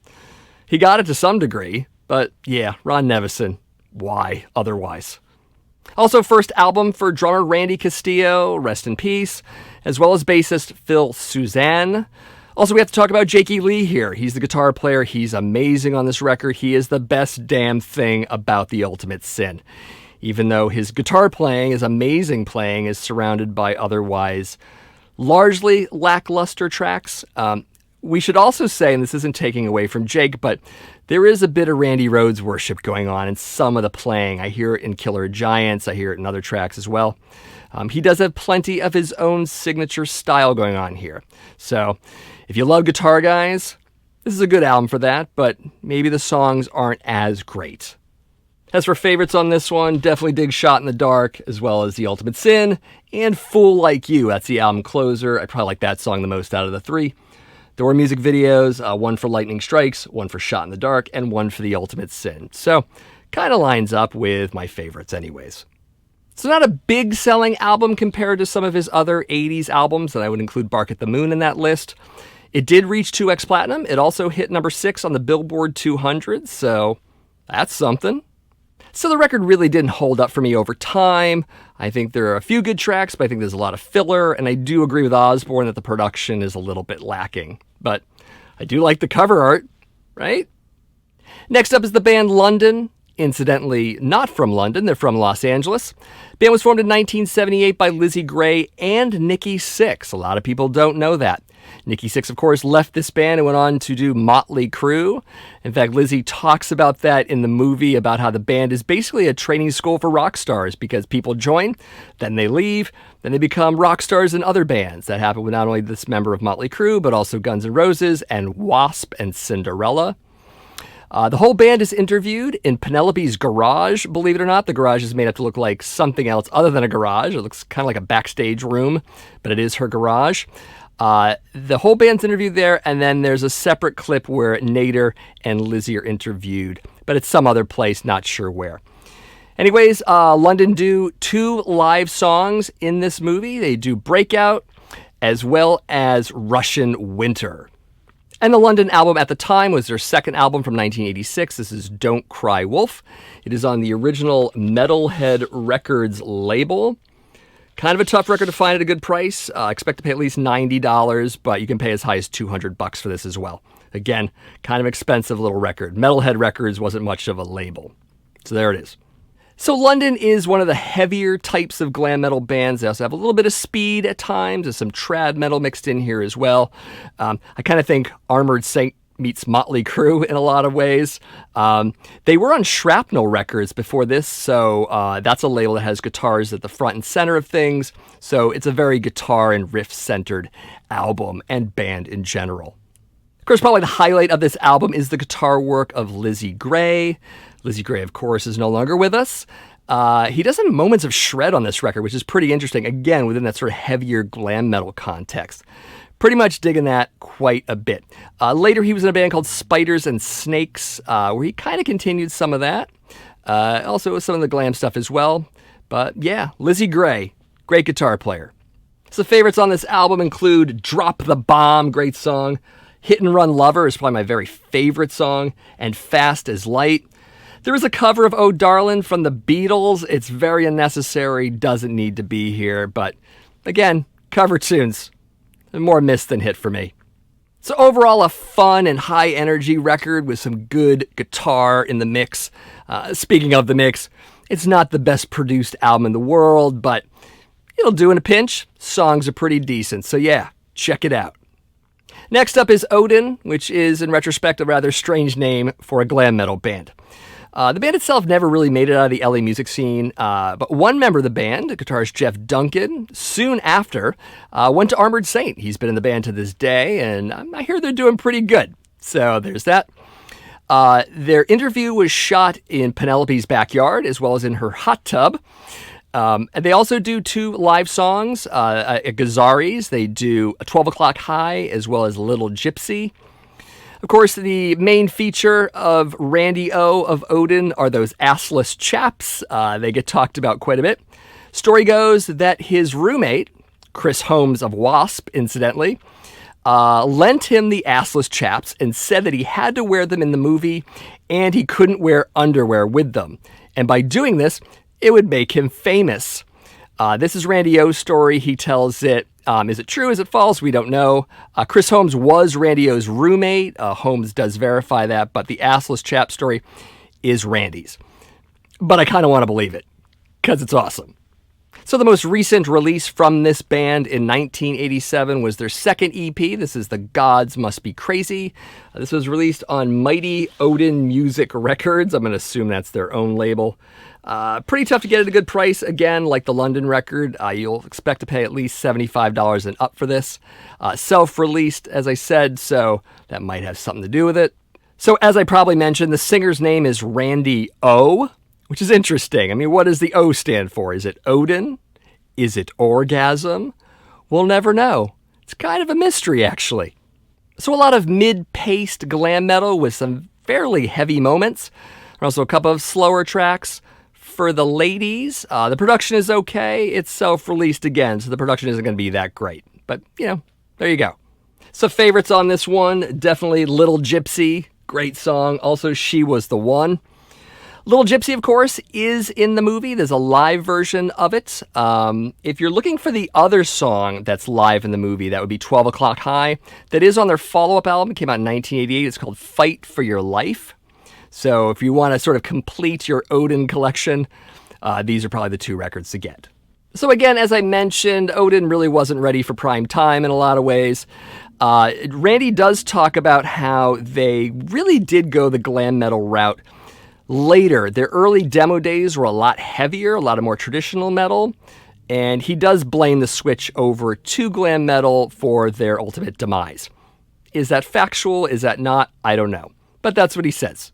He got it to some degree, but yeah, Ron Nevison. Why otherwise? Also, first album for drummer Randy Castillo, rest in peace, as well as bassist Phil Suzanne. Also, we have to talk about Jakey Lee here. He's the guitar player. He's amazing on this record. He is the best damn thing about The Ultimate Sin. Even though his guitar playing, his amazing playing, is surrounded by otherwise largely lackluster tracks. We should also say, and this isn't taking away from Jake, but there is a bit of Randy Rhoads worship going on in some of the playing. I hear it in Killer Giants. I hear it in other tracks as well. He does have plenty of his own signature style going on here. So if you love guitar guys, this is a good album for that, but maybe the songs aren't as great. As for favorites on this one, definitely dig Shot in the Dark, as well as The Ultimate Sin, and Fool Like You. That's the album closer. I probably like that song the most out of the three. There were music videos, one for Lightning Strikes, one for Shot in the Dark, and one for The Ultimate Sin. So, kind of lines up with my favorites anyways. It's not a big selling album compared to some of his other 80s albums, and I would include Bark at the Moon in that list. It did reach 2x Platinum. It also hit number 6 on the Billboard 200, so that's something. So the record really didn't hold up for me over time. I think there are a few good tracks, but I think there's a lot of filler, and I do agree with Osbourne that the production is a little bit lacking. But I do like the cover art, right? Next up is the band London. Incidentally, not from London, they're from Los Angeles. The band was formed in 1978 by Lizzy Gray and Nikki Sixx. A lot of people don't know that. Nikki Sixx, of course, left this band and went on to do Motley Crue. In fact, Lizzy talks about that in the movie, about how the band is basically a training school for rock stars, because people join, then they leave, then they become rock stars in other bands. That happened with not only this member of Motley Crue, but also Guns N' Roses and W.A.S.P and Cinderella. The whole band is interviewed in Penelope's garage, believe it or not. The garage is made up to look like something else other than a garage. It looks kind of like a backstage room, but it is her garage. The whole band's interviewed there, and then there's a separate clip where Nader and Lizzy are interviewed, but it's some other place, not sure where. Anyways, London do 2 live songs in this movie. They do Breakout, as well as Russian Winter. And the London album at the time was their second album from 1986. This is Don't Cry Wolf. It is on the original Metalhead Records label. Kind of a tough record to find at a good price. Expect to pay at least $90, but you can pay as high as $200 for this as well. Again, kind of expensive little record. Metalhead Records wasn't much of a label. So there it is. So London is one of the heavier types of glam metal bands. They also have a little bit of speed at times. There's some trad metal mixed in here as well. I kind of think Armored Saint meets Motley Crue in a lot of ways. They were on Shrapnel Records before this, so that's a label that has guitars at the front and center of things. So it's a very guitar and riff-centered album and band in general. Of course, probably the highlight of this album is the guitar work of Lizzy Gray. Lizzy Gray, of course, is no longer with us. He does have moments of shred on this record, which is pretty interesting, again, within that sort of heavier glam metal context. Pretty much digging that quite a bit. Later, he was in a band called Spiders and Snakes, where he kind of continued some of that. Also with some of the glam stuff as well. But yeah, Lizzy Gray, great guitar player. So favorites on this album include Drop the Bomb, great song. Hit and Run Lover is probably my very favorite song. And Fast as Light. There is a cover of Oh Darlin' from the Beatles. It's very unnecessary, doesn't need to be here, but again, cover tunes. More miss than hit for me. So overall, a fun and high-energy record with some good guitar in the mix. Speaking of the mix, it's not the best produced album in the world, but it'll do in a pinch. Songs are pretty decent, so yeah, check it out. Next up is Odin, which is, in retrospect, a rather strange name for a glam metal band. The band itself never really made it out of the LA music scene, but one member of the band, guitarist Jeff Duncan, soon after, went to Armored Saint. He's been in the band to this day, and I hear they're doing pretty good. So there's that. Their interview was shot in Penelope's backyard, as well as in her hot tub. And they also do 2 live songs at Gazzari's. They do a 12 O'Clock High, as well as Little Gypsy. Of course, the main feature of Randy O of Odin are those assless chaps. They get talked about quite a bit. Story goes that his roommate, Chris Holmes of W.A.S.P, incidentally, lent him the assless chaps and said that he had to wear them in the movie and he couldn't wear underwear with them. And by doing this, it would make him famous. This is Randy O's story. He tells it. Is it true? Is it false? We don't know. Chris Holmes was Randy O's roommate. Holmes does verify that, but the assless chap story is Randy's. But I kind of want to believe it, because it's awesome. So the most recent release from this band in 1987 was their second EP. This is The Gods Must Be Crazy. This was released on Mighty Odin Music Records. I'm going to assume that's their own label. Pretty tough to get at a good price. Again, like the London record, you'll expect to pay at least $75 and up for this. Self-released, as I said, so that might have something to do with it. So as I probably mentioned, the singer's name is Randy O, which is interesting. I mean, what does the O stand for? Is it Odin? Is it orgasm? We'll never know. It's kind of a mystery, actually. So a lot of mid-paced glam metal with some fairly heavy moments. Also a couple of slower tracks. For the ladies, the production is okay. It's self-released again, so the production isn't going to be that great. But, there you go. So favorites on this one, definitely Little Gypsy. Great song. Also, She Was the One. Little Gypsy, of course, is in the movie. There's a live version of it. If you're looking for the other song that's live in the movie, that would be 12 O'Clock High. That is on their follow-up album. It came out in 1988. It's called Fight for Your Life. So if you want to sort of complete your Odin collection, these are probably the 2 records to get. So again, as I mentioned, Odin really wasn't ready for prime time in a lot of ways. Randy does talk about how they really did go the glam metal route later. Their early demo days were a lot heavier, a lot of more traditional metal, and he does blame the switch over to glam metal for their ultimate demise. Is that factual? Is that not? I don't know. But that's what he says.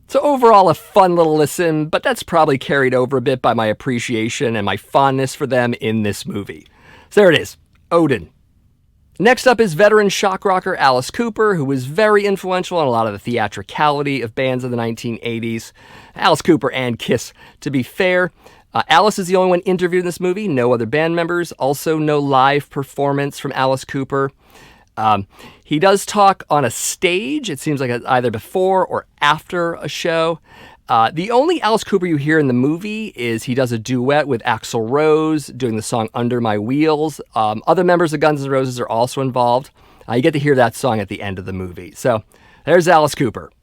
So overall, a fun little listen, but that's probably carried over a bit by my appreciation and my fondness for them in this movie. So there it is, Odin. Next up is veteran shock rocker Alice Cooper, who was very influential on a lot of the theatricality of bands of the 1980s. Alice Cooper and Kiss, to be fair. Alice is the only one interviewed in this movie, no other band members. Also, no live performance from Alice Cooper. He does talk on a stage. It seems like either before or after a show. The only Alice Cooper you hear in the movie is he does a duet with Axl Rose doing the song Under My Wheels. Other members of Guns N' Roses are also involved. You get to hear that song at the end of the movie. So there's Alice Cooper.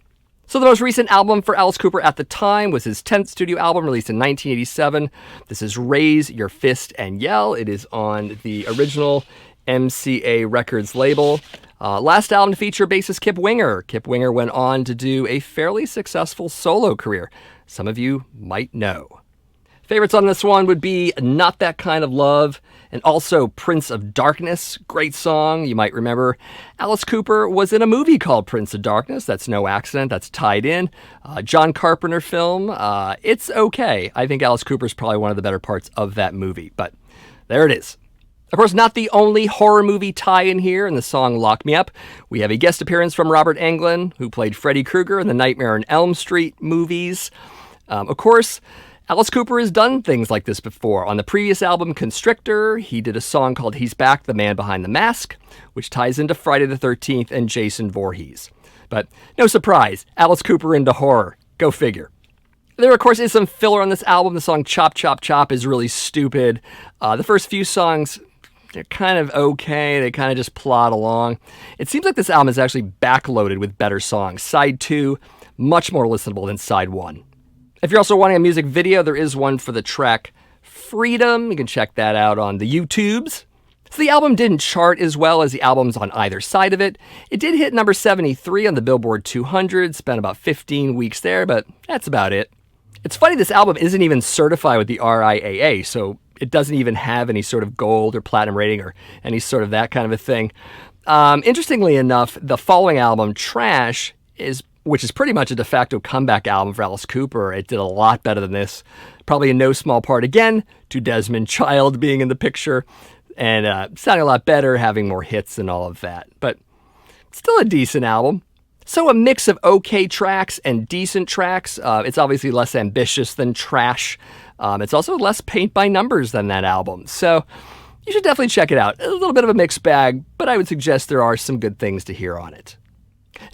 So the most recent album for Alice Cooper at the time was his 10th studio album released in 1987. This is Raise Your Fist and Yell. It is on the original MCA Records label. Last album to feature bassist Kip Winger. Kip Winger went on to do a fairly successful solo career. Some of you might know. Favorites on this one would be Not That Kind of Love and also Prince of Darkness. Great song. You might remember Alice Cooper was in a movie called Prince of Darkness. That's no accident. That's tied in. John Carpenter film. It's okay. I think Alice Cooper's probably one of the better parts of that movie. But there it is. Of course, not the only horror movie tie-in here in the song Lock Me Up. We have a guest appearance from Robert Englund, who played Freddy Krueger in the Nightmare on Elm Street movies. Of course, Alice Cooper has done things like this before. On the previous album, Constrictor, he did a song called He's Back, the Man Behind the Mask, which ties into Friday the 13th and Jason Voorhees. But no surprise, Alice Cooper into horror. Go figure. There, of course, is some filler on this album. The song Chop Chop Chop is really stupid. The first few songs, they're kind of okay. They kind of just plod along. It seems like this album is actually backloaded with better songs. Side 2, much more listenable than Side 1. If you're also wanting a music video, there is one for the track Freedom. You can check that out on the YouTubes. So the album didn't chart as well as the albums on either side of it. It did hit number 73 on the Billboard 200, spent about 15 weeks there, but that's about it. It's funny, this album isn't even certified with the RIAA, so it doesn't even have any sort of gold or platinum rating or any sort of that kind of a thing. Interestingly enough, the following album, Trash, which is pretty much a de facto comeback album for Alice Cooper. It did a lot better than this, probably in no small part, again, to Desmond Child being in the picture and sounding a lot better, having more hits and all of that. But still a decent album. So a mix of okay tracks and decent tracks. It's obviously less ambitious than Trash. It's also less paint by numbers than that album. So you should definitely check it out. A little bit of a mixed bag, but I would suggest there are some good things to hear on it.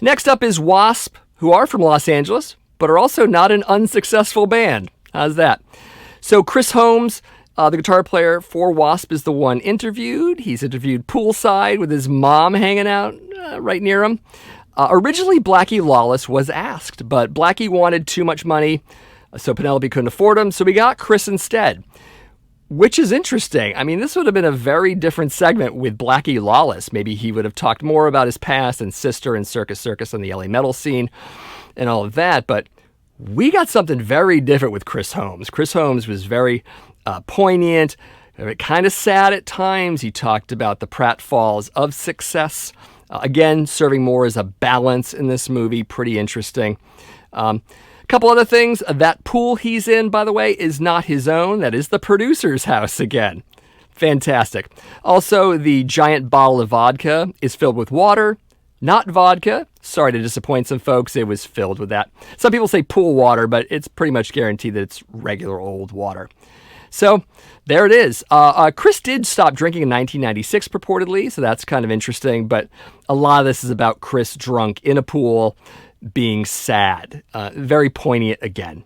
Next up is W.A.S.P, who are from Los Angeles, but are also not an unsuccessful band. How's that? So Chris Holmes, the guitar player for W.A.S.P, is the one interviewed. He's interviewed poolside with his mom hanging out right near him. Originally, Blackie Lawless was asked, but Blackie wanted too much money, so Penelope couldn't afford him, so we got Chris instead. Which is interesting. I mean, this would have been a very different segment with Blackie Lawless. Maybe he would have talked more about his past and sister and Circus Circus and the LA metal scene and all of that, but we got something very different with Chris Holmes. Chris Holmes was very poignant, kind of sad at times. He talked about the pratfalls of success. Again, serving more as a balance in this movie. Pretty interesting. A couple other things. That pool he's in, by the way, is not his own. That is the producer's house again. Fantastic. Also, the giant bottle of vodka is filled with water, not vodka. Sorry to disappoint some folks. It was filled with that. Some people say pool water, but it's pretty much guaranteed that it's regular old water. So there it is. Chris did stop drinking in 1996 purportedly, so that's kind of interesting. But a lot of this is about Chris drunk in a pool being sad. Very poignant again.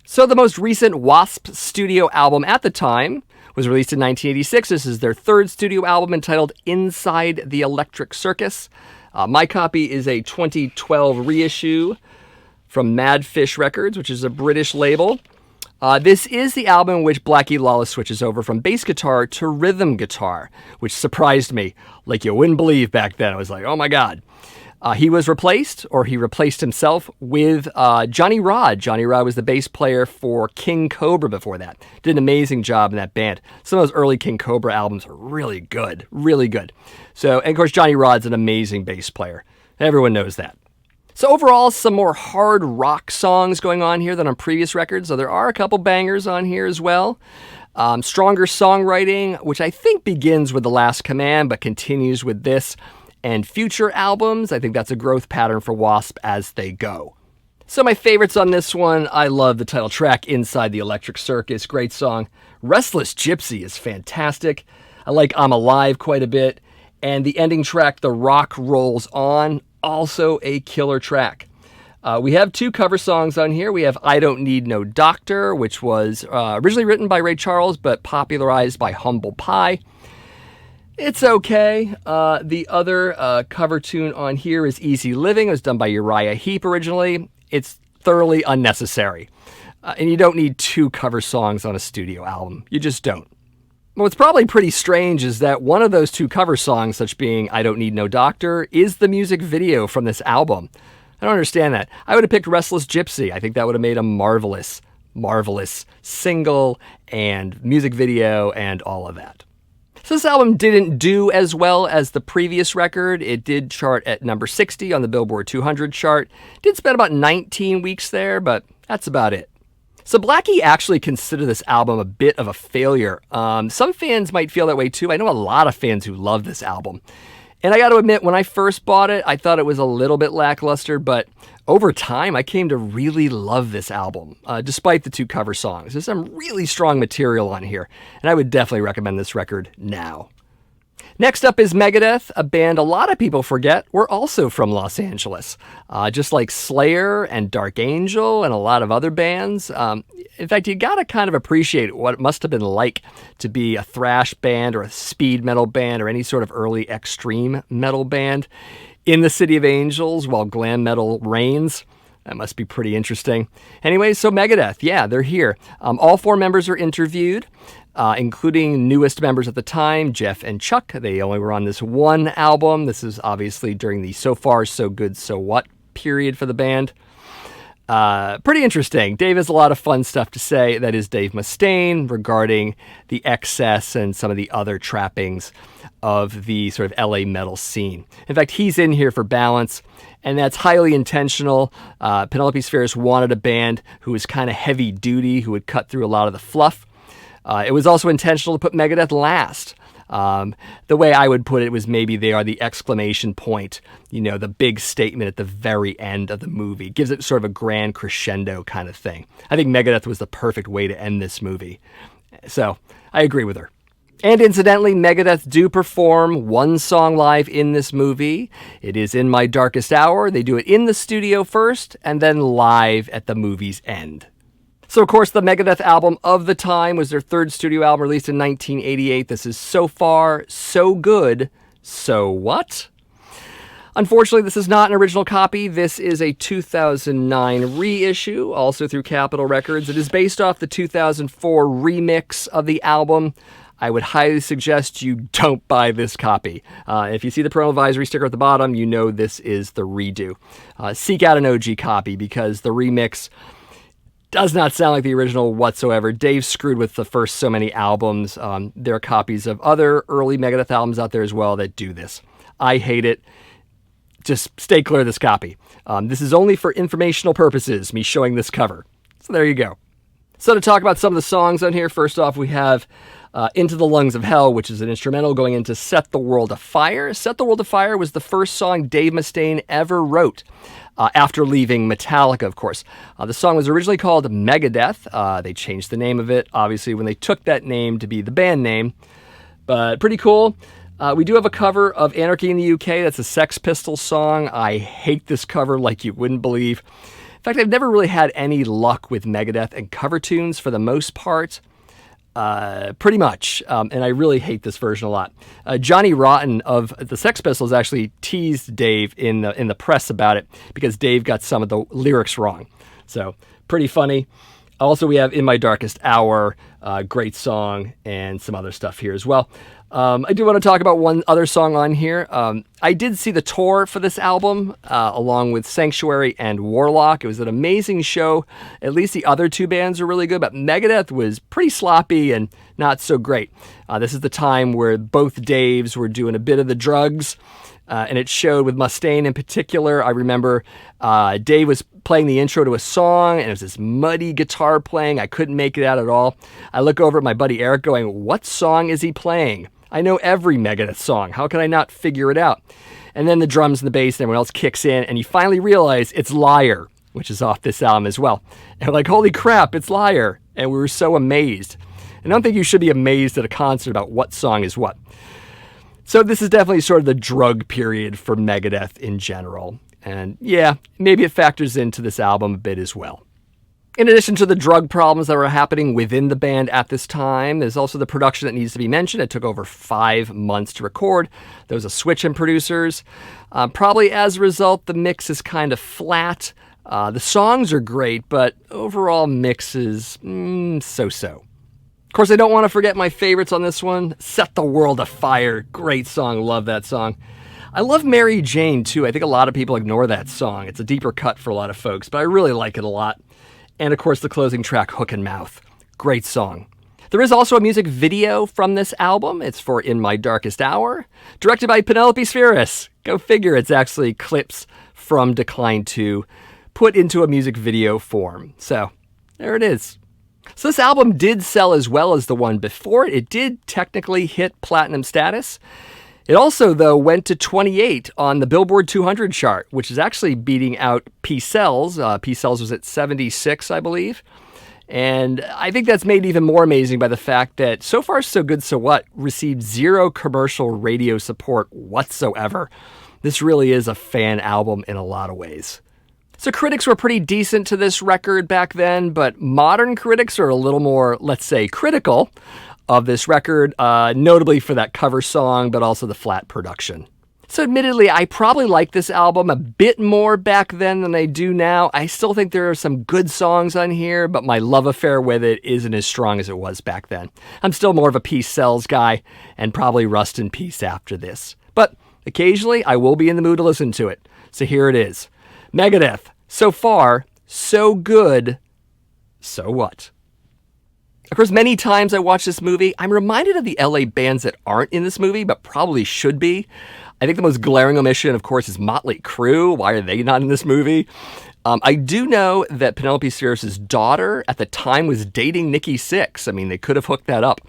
So the most recent W.A.S.P studio album at the time was released in 1986. This is their third studio album entitled Inside the Electric Circus. My copy is a 2012 reissue from Madfish Records, which is a British label. This is the album in which Blackie Lawless switches over from bass guitar to rhythm guitar, which surprised me like you wouldn't believe back then. I was like, oh my God. He replaced himself with Johnny Rod. Johnny Rod was the bass player for King Cobra before that. Did an amazing job in that band. Some of those early King Cobra albums are really good, really good. So, and of course, Johnny Rod's an amazing bass player. Everyone knows that. So overall, some more hard rock songs going on here than on previous records. So there are a couple bangers on here as well. Stronger songwriting, which I think begins with The Last Command, but continues with this and future albums. I think that's a growth pattern for W.A.S.P as they go. So my favorites on this one, I love the title track, Inside the Electric Circus. Great song. Restless Gypsy is fantastic. I like I'm Alive quite a bit. And the ending track, The Rock Rolls On, also a killer track. We have two cover songs on here. We have I Don't Need No Doctor, which was originally written by Ray Charles, but popularized by Humble Pie. It's okay. The other cover tune on here is Easy Living. It was done by Uriah Heep originally. It's thoroughly unnecessary. And you don't need two cover songs on a studio album. You just don't. What's probably pretty strange is that one of those two cover songs, such being I Don't Need No Doctor, is the music video from this album. I don't understand that. I would have picked Restless Gypsy. I think that would have made a marvelous, marvelous single and music video and all of that. So this album didn't do as well as the previous record. It did chart at number 60 on the Billboard 200 chart. Did spend about 19 weeks there, but that's about it. So Blackie actually considered this album a bit of a failure. Some fans might feel that way too. I know a lot of fans who love this album. And I got to admit, when I first bought it, I thought it was a little bit lackluster, but over time, I came to really love this album, despite the two cover songs. There's some really strong material on here, and I would definitely recommend this record now. Next up is Megadeth, a band a lot of people forget were also from Los Angeles. Just like Slayer and Dark Angel and a lot of other bands. In fact, you gotta kind of appreciate what it must have been like to be a thrash band or a speed metal band or any sort of early extreme metal band in the City of Angels while glam metal reigns. That must be pretty interesting. Anyway, so Megadeth, yeah, they're here. All 4 members are interviewed, including newest members at the time, Jeff and Chuck. They only were on this one album. This is obviously during the So Far, So Good, So What period for the band. Pretty interesting. Dave has a lot of fun stuff to say. That is Dave Mustaine regarding the excess and some of the other trappings of the sort of LA metal scene. In fact, he's in here for balance, and that's highly intentional. Penelope Spheris wanted a band who was kind of heavy duty, who would cut through a lot of the fluff. It was also intentional to put Megadeth last. The way I would put it was maybe they are the exclamation point, the big statement at the very end of the movie. It gives it sort of a grand crescendo kind of thing. I think Megadeth was the perfect way to end this movie. So I agree with her. And incidentally, Megadeth do perform one song live in this movie. It is In My Darkest Hour. They do it in the studio first and then live at the movie's end. So, of course, the Megadeth album of the time was their 3rd studio album released in 1988. This is So Far, So Good, So What? Unfortunately, this is not an original copy. This is a 2009 reissue, also through Capitol Records. It is based off the 2004 remix of the album. I would highly suggest you don't buy this copy. If you see the parental advisory sticker at the bottom, you know this is the redo. Seek out an OG copy because the remix does not sound like the original whatsoever. Dave screwed with the first so many albums. There are copies of other early Megadeth albums out there as well that do this. I hate it. Just stay clear of this copy. This is only for informational purposes, me showing this cover. So there you go. So to talk about some of the songs on here, first off we have Into the Lungs of Hell, which is an instrumental going into Set the World Afire. Set the World Afire was the first song Dave Mustaine ever wrote. After leaving Metallica, of course. The song was originally called Megadeth. They changed the name of it, obviously, when they took that name to be the band name. But pretty cool. We do have a cover of Anarchy in the UK. That's a Sex Pistols song. I hate this cover like you wouldn't believe. In fact, I've never really had any luck with Megadeth and cover tunes for the most part. Pretty much. And I really hate this version a lot. Johnny Rotten of the Sex Pistols actually teased Dave in the press about it because Dave got some of the lyrics wrong. So pretty funny. Also, we have In My Darkest Hour, great song, and some other stuff here as well. I do want to talk about one other song on here. I did see the tour for this album, along with Sanctuary and Warlock. It was an amazing show. At least the other 2 bands were really good, but Megadeth was pretty sloppy and not so great. This is the time where both Daves were doing a bit of the drugs, and it showed with Mustaine in particular. I remember Dave was playing the intro to a song, and it was this muddy guitar playing. I couldn't make it out at all. I look over at my buddy Eric going, what song is he playing? I know every Megadeth song. How can I not figure it out? And then the drums and the bass and everyone else kicks in, and you finally realize it's Liar, which is off this album as well. And we're like, holy crap, it's Liar. And we were so amazed. And I don't think you should be amazed at a concert about what song is what. So this is definitely sort of the drug period for Megadeth in general. And yeah, maybe it factors into this album a bit as well. In addition to the drug problems that were happening within the band at this time, there's also the production that needs to be mentioned. It took over 5 months to record. There was a switch in producers. Probably as a result, the mix is kind of flat. The songs are great, but overall mix is so-so. Of course, I don't want to forget my favorites on this one. Set the World Afire. Great song. Love that song. I love Mary Jane, too. I think a lot of people ignore that song. It's a deeper cut for a lot of folks, but I really like it a lot. And, of course, the closing track, Hook and Mouth. Great song. There is also a music video from this album. It's for In My Darkest Hour, directed by Penelope Spheris. Go figure, it's actually clips from Decline 2 put into a music video form. So, there it is. So this album did sell as well as the one before it. It did technically hit platinum status. It also, though, went to 28 on the Billboard 200 chart, which is actually beating out P-Cells. P-Cells was at 76, I believe. And I think that's made even more amazing by the fact that So Far So Good So What received zero commercial radio support whatsoever. This really is a fan album in a lot of ways. So critics were pretty decent to this record back then, but modern critics are a little more, let's say, critical of this record, notably for that cover song, but also the flat production. So admittedly, I probably like this album a bit more back then than I do now. I still think there are some good songs on here, but my love affair with it isn't as strong as it was back then. I'm still more of a Peace Sells guy, and probably Rust in Peace after this. But occasionally, I will be in the mood to listen to it. So here it is. Megadeth, So Far, So Good, So What? Of course, many times I watch this movie, I'm reminded of the LA bands that aren't in this movie, but probably should be. I think the most glaring omission, of course, is Motley Crue. Why are they not in this movie? I do know that Penelope Spheeris' daughter at the time was dating Nikki Sixx. I mean, they could have hooked that up.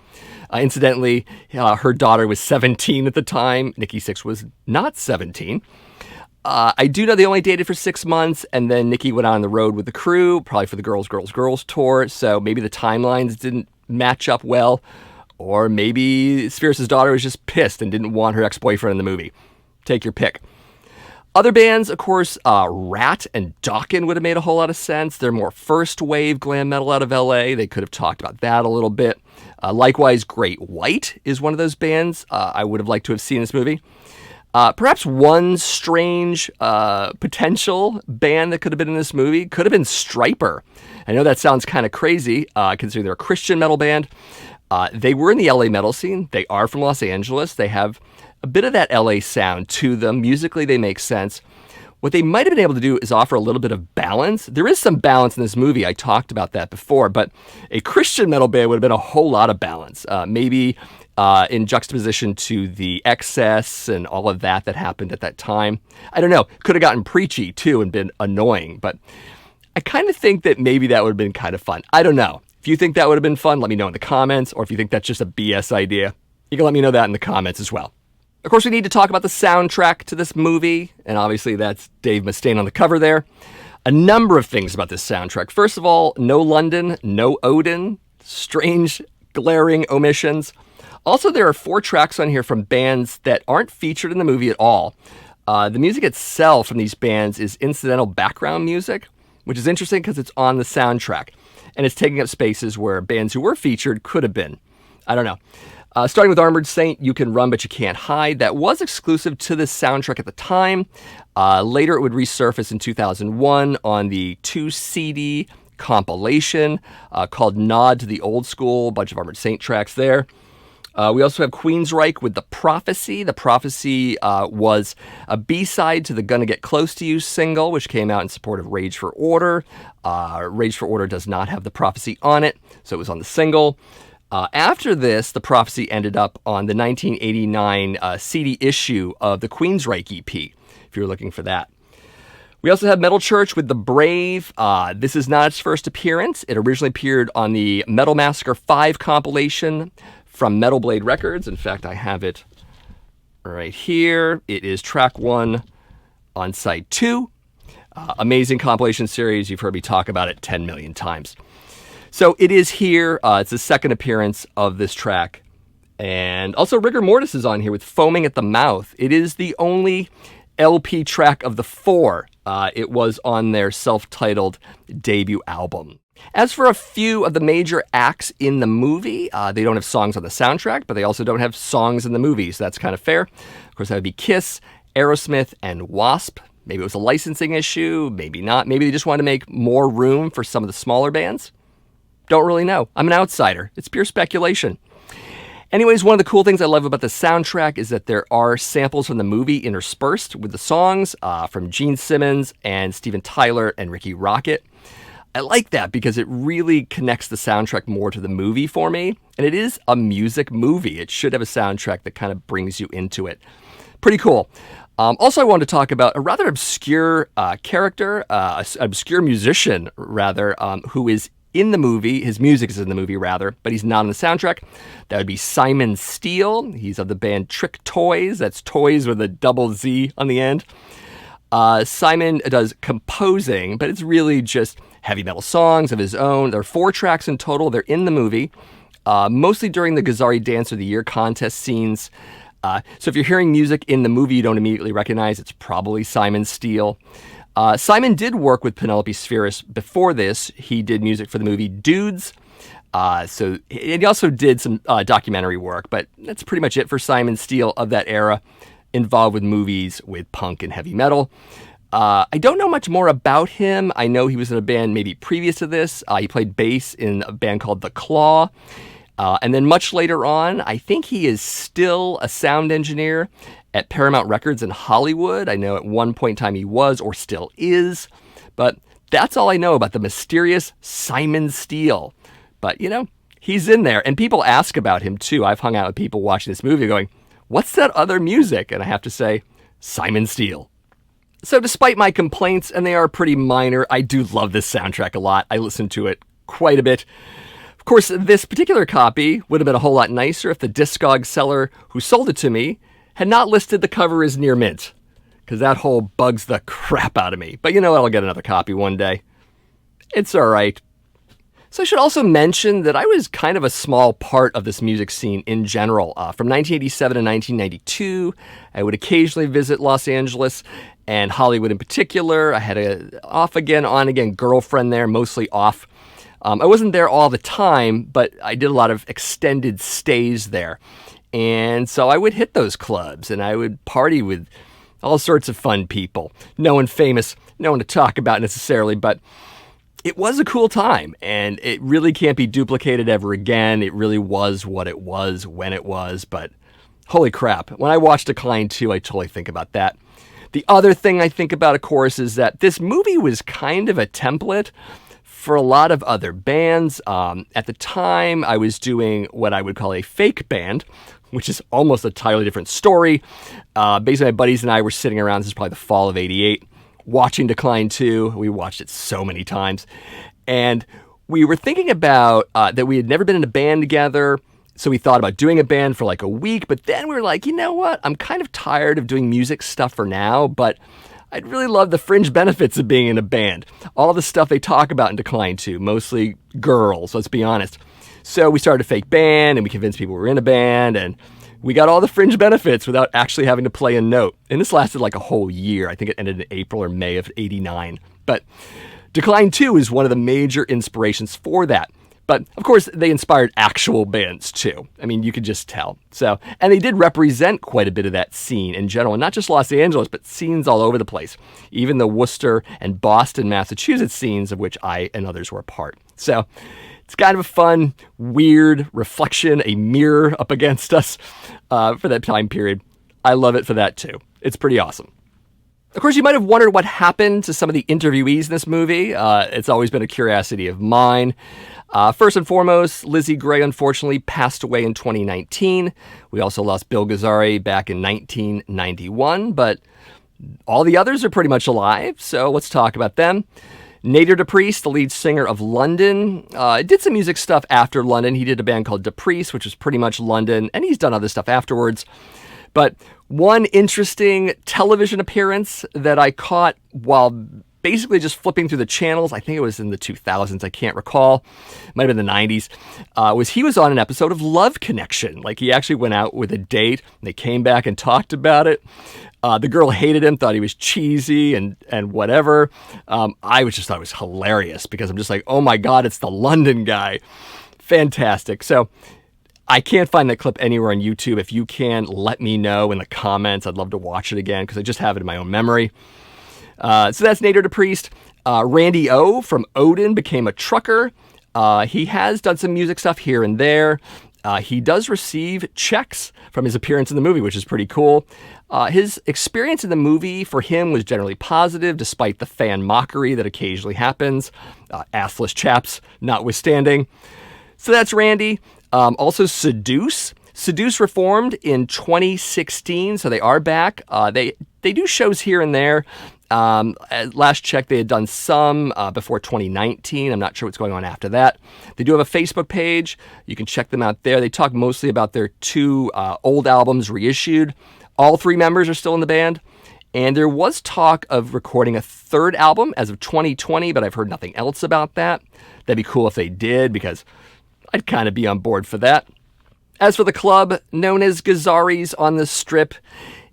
Incidentally, her daughter was 17 at the time. Nikki Sixx was not 17. I do know they only dated for 6 months, and then Nikki went on the road with the Crew, probably for the Girls tour, so maybe the timelines didn't match up well, or maybe Spheeris' daughter was just pissed and didn't want her ex-boyfriend in the movie. Take your pick. Other bands, of course, Rat and Dokken would have made a whole lot of sense. They're more first-wave glam metal out of LA. They could have talked about that a little bit. Likewise, Great White is one of those bands I would have liked to have seen in this movie. Perhaps one strange potential band that could have been in this movie could have been Striper. I know that sounds kind of crazy, considering they're a Christian metal band. They were in the LA metal scene. They are from Los Angeles. They have a bit of that LA sound to them. Musically, they make sense. What they might have been able to do is offer a little bit of balance. There is some balance in this movie. I talked about that before, but a Christian metal band would have been a whole lot of balance. Maybe in juxtaposition to the excess and all of that happened at that time. I don't know. Could have gotten preachy, too, and been annoying, but I kind of think that maybe that would have been kind of fun. I don't know. If you think that would have been fun, let me know in the comments, or if you think that's just a BS idea, you can let me know that in the comments as well. Of course, we need to talk about the soundtrack to this movie, and obviously that's Dave Mustaine on the cover there. A number of things about this soundtrack. First of all, no London, no Odin. Strange, glaring omissions. Also, there are 4 tracks on here from bands that aren't featured in the movie at all. The music itself from these bands is incidental background music, which is interesting because it's on the soundtrack, and it's taking up spaces where bands who were featured could have been. I don't know. Starting with Armored Saint, You Can Run But You Can't Hide. That was exclusive to this soundtrack at the time. Later, it would resurface in 2001 on the 2-CD compilation called Nod to the Old School. A bunch of Armored Saint tracks there. We also have Queensryche with The Prophecy. The Prophecy was a B-side to the Gonna Get Close to You single, which came out in support of Rage for Order. Rage for Order does not have The Prophecy on it, so it was on the single. After this, The Prophecy ended up on the 1989 CD issue of the Queensryche EP, if you're looking for that. We also have Metal Church with The Brave. This is not its first appearance. It originally appeared on the Metal Massacre 5 compilation from Metal Blade Records. In fact, I have it right here. It is track 1 on side 2. Amazing compilation series. You've heard me talk about it 10 million times. So it is here. It's the second appearance of this track. And also Rigor Mortis is on here with Foaming at the Mouth. It is the only LP track of the 4. It was on their self-titled debut album. As for a few of the major acts in the movie, they don't have songs on the soundtrack, but they also don't have songs in the movie, so that's kind of fair. Of course, that would be Kiss, Aerosmith, and W.A.S.P. Maybe it was a licensing issue, maybe not. Maybe they just wanted to make more room for some of the smaller bands. Don't really know. I'm an outsider. It's pure speculation. Anyways, one of the cool things I love about the soundtrack is that there are samples from the movie interspersed with the songs from Gene Simmons and Steven Tyler and Ricky Rocket. I like that because it really connects the soundtrack more to the movie for me. And it is a music movie. It should have a soundtrack that kind of brings you into it. Pretty cool. Also, I wanted to talk about a rather obscure character, obscure musician, rather, who is in the movie. His music is in the movie, rather, but he's not on the soundtrack. That would be Simon Steele. He's of the band Trick Toys. That's toys with a double Z on the end. Simon does composing, but it's really just heavy metal songs of his own. There are 4 tracks in total. They're in the movie, mostly during the Gazzarri Dance of the Year contest scenes. So if you're hearing music in the movie you don't immediately recognize, it's probably Simon Steele. Simon did work with Penelope Spheris before this. He did music for the movie Dudes. So he also did some documentary work, but that's pretty much it for Simon Steele of that era, involved with movies with punk and heavy metal. I don't know much more about him. I know he was in a band maybe previous to this. He played bass in a band called The Claw. And then much later on, I think he is still a sound engineer at Paramount Records in Hollywood. I know at one point in time he was or still is. But that's all I know about the mysterious Simon Steele. But, he's in there. And people ask about him, too. I've hung out with people watching this movie going, what's that other music? And I have to say, Simon Steele. So despite my complaints, and they are pretty minor, I do love this soundtrack a lot. I listen to it quite a bit. Of course, this particular copy would have been a whole lot nicer if the Discog seller who sold it to me had not listed the cover as near mint, because that whole bugs the crap out of me. But I'll get another copy one day. It's all right. So I should also mention that I was kind of a small part of this music scene in general. From 1987 to 1992, I would occasionally visit Los Angeles and Hollywood in particular. I had a off-again, on-again girlfriend there, mostly off. I wasn't there all the time, but I did a lot of extended stays there. And so I would hit those clubs, and I would party with all sorts of fun people. No one famous, no one to talk about necessarily, but it was a cool time, and it really can't be duplicated ever again. It really was what it was when it was, but holy crap. When I watch Decline 2, I totally think about that. The other thing I think about, of course, is that this movie was kind of a template for a lot of other bands. At the time, I was doing what I would call a fake band, which is almost a entirely different story. Basically, my buddies and I were sitting around, this is probably the fall of '88, watching Decline 2. We watched it so many times. And we were thinking about that we had never been in a band together. So we thought about doing a band for like a week. But then we were like, you know what? I'm kind of tired of doing music stuff for now. But I'd really love the fringe benefits of being in a band. All the stuff they talk about in Decline 2. Mostly girls, let's be honest. So we started a fake band. And we convinced people we were in a band. And we got all the fringe benefits without actually having to play a note. And this lasted like a whole year. I think it ended in April or May of '89. But Decline 2 is one of the major inspirations for that. But, of course, they inspired actual bands, too. I mean, you could just tell. So, and they did represent quite a bit of that scene in general. And not just Los Angeles, but scenes all over the place. Even the Worcester and Boston, Massachusetts scenes, of which I and others were a part. So it's kind of a fun, weird reflection, a mirror up against us for that time period. I love it for that, too. It's pretty awesome. Of course, you might have wondered what happened to some of the interviewees in this movie. It's always been a curiosity of mine. First and foremost, Lizzie Gray, unfortunately, passed away in 2019. We also lost Bill Gazzarri back in 1991, but all the others are pretty much alive, so let's talk about them. Nader DePriest, the lead singer of London, did some music stuff after London. He did a band called DePriest, which was pretty much London, and he's done other stuff afterwards. But one interesting television appearance that I caught while basically just flipping through the channels, I think it was in the 2000s, I can't recall, might have been the 90s, was he was on an episode of Love Connection. Like, he actually went out with a date, and they came back and talked about it. The girl hated him, thought he was cheesy and whatever. I just thought it was hilarious because I'm just like, oh my God, it's the London guy. Fantastic. So I can't find that clip anywhere on YouTube. If you can, let me know in the comments. I'd love to watch it again because I just have it in my own memory. So that's Nader DePriest. Randy O from Odin became a trucker. He has done some music stuff here and there. He does receive checks from his appearance in the movie, which is pretty cool. His experience in the movie for him was generally positive, despite the fan mockery that occasionally happens. Assless chaps notwithstanding. So that's Randy. Also Seduce. Seduce reformed in 2016, so they are back. They do shows here and there. At last check, they had done some before 2019. I'm not sure what's going on after that. They do have a Facebook page. You can check them out there. They talk mostly about their two old albums reissued. All three members are still in the band. And there was talk of recording a third album as of 2020, but I've heard nothing else about that. That'd be cool if they did, because I'd kind of be on board for that. As for the club, known as Gazzarri's on the Strip,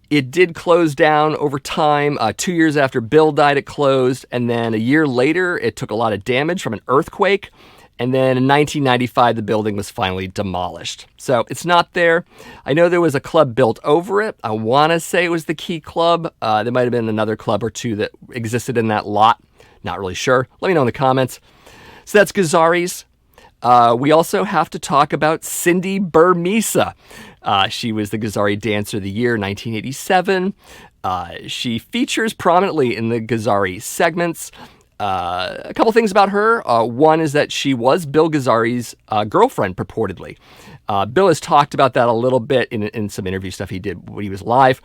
it did close down over time. 2 years after Bill died, it closed. And then a year later, it took a lot of damage from an earthquake. And then in 1995, the building was finally demolished. So it's not there. I know there was a club built over it. I want to say it was the Key Club. There might have been another club or two that existed in that lot. Not really sure. Let me know in the comments. So that's Gazzarri's. We also have to talk about Cindy Burmisa. She was the Gazzarri Dancer of the Year 1987. She features prominently in the Gazzarri segments. A couple things about her. One is that she was Bill Gazzarri's girlfriend, purportedly. Bill has talked about that a little bit in some interview stuff he did when he was live.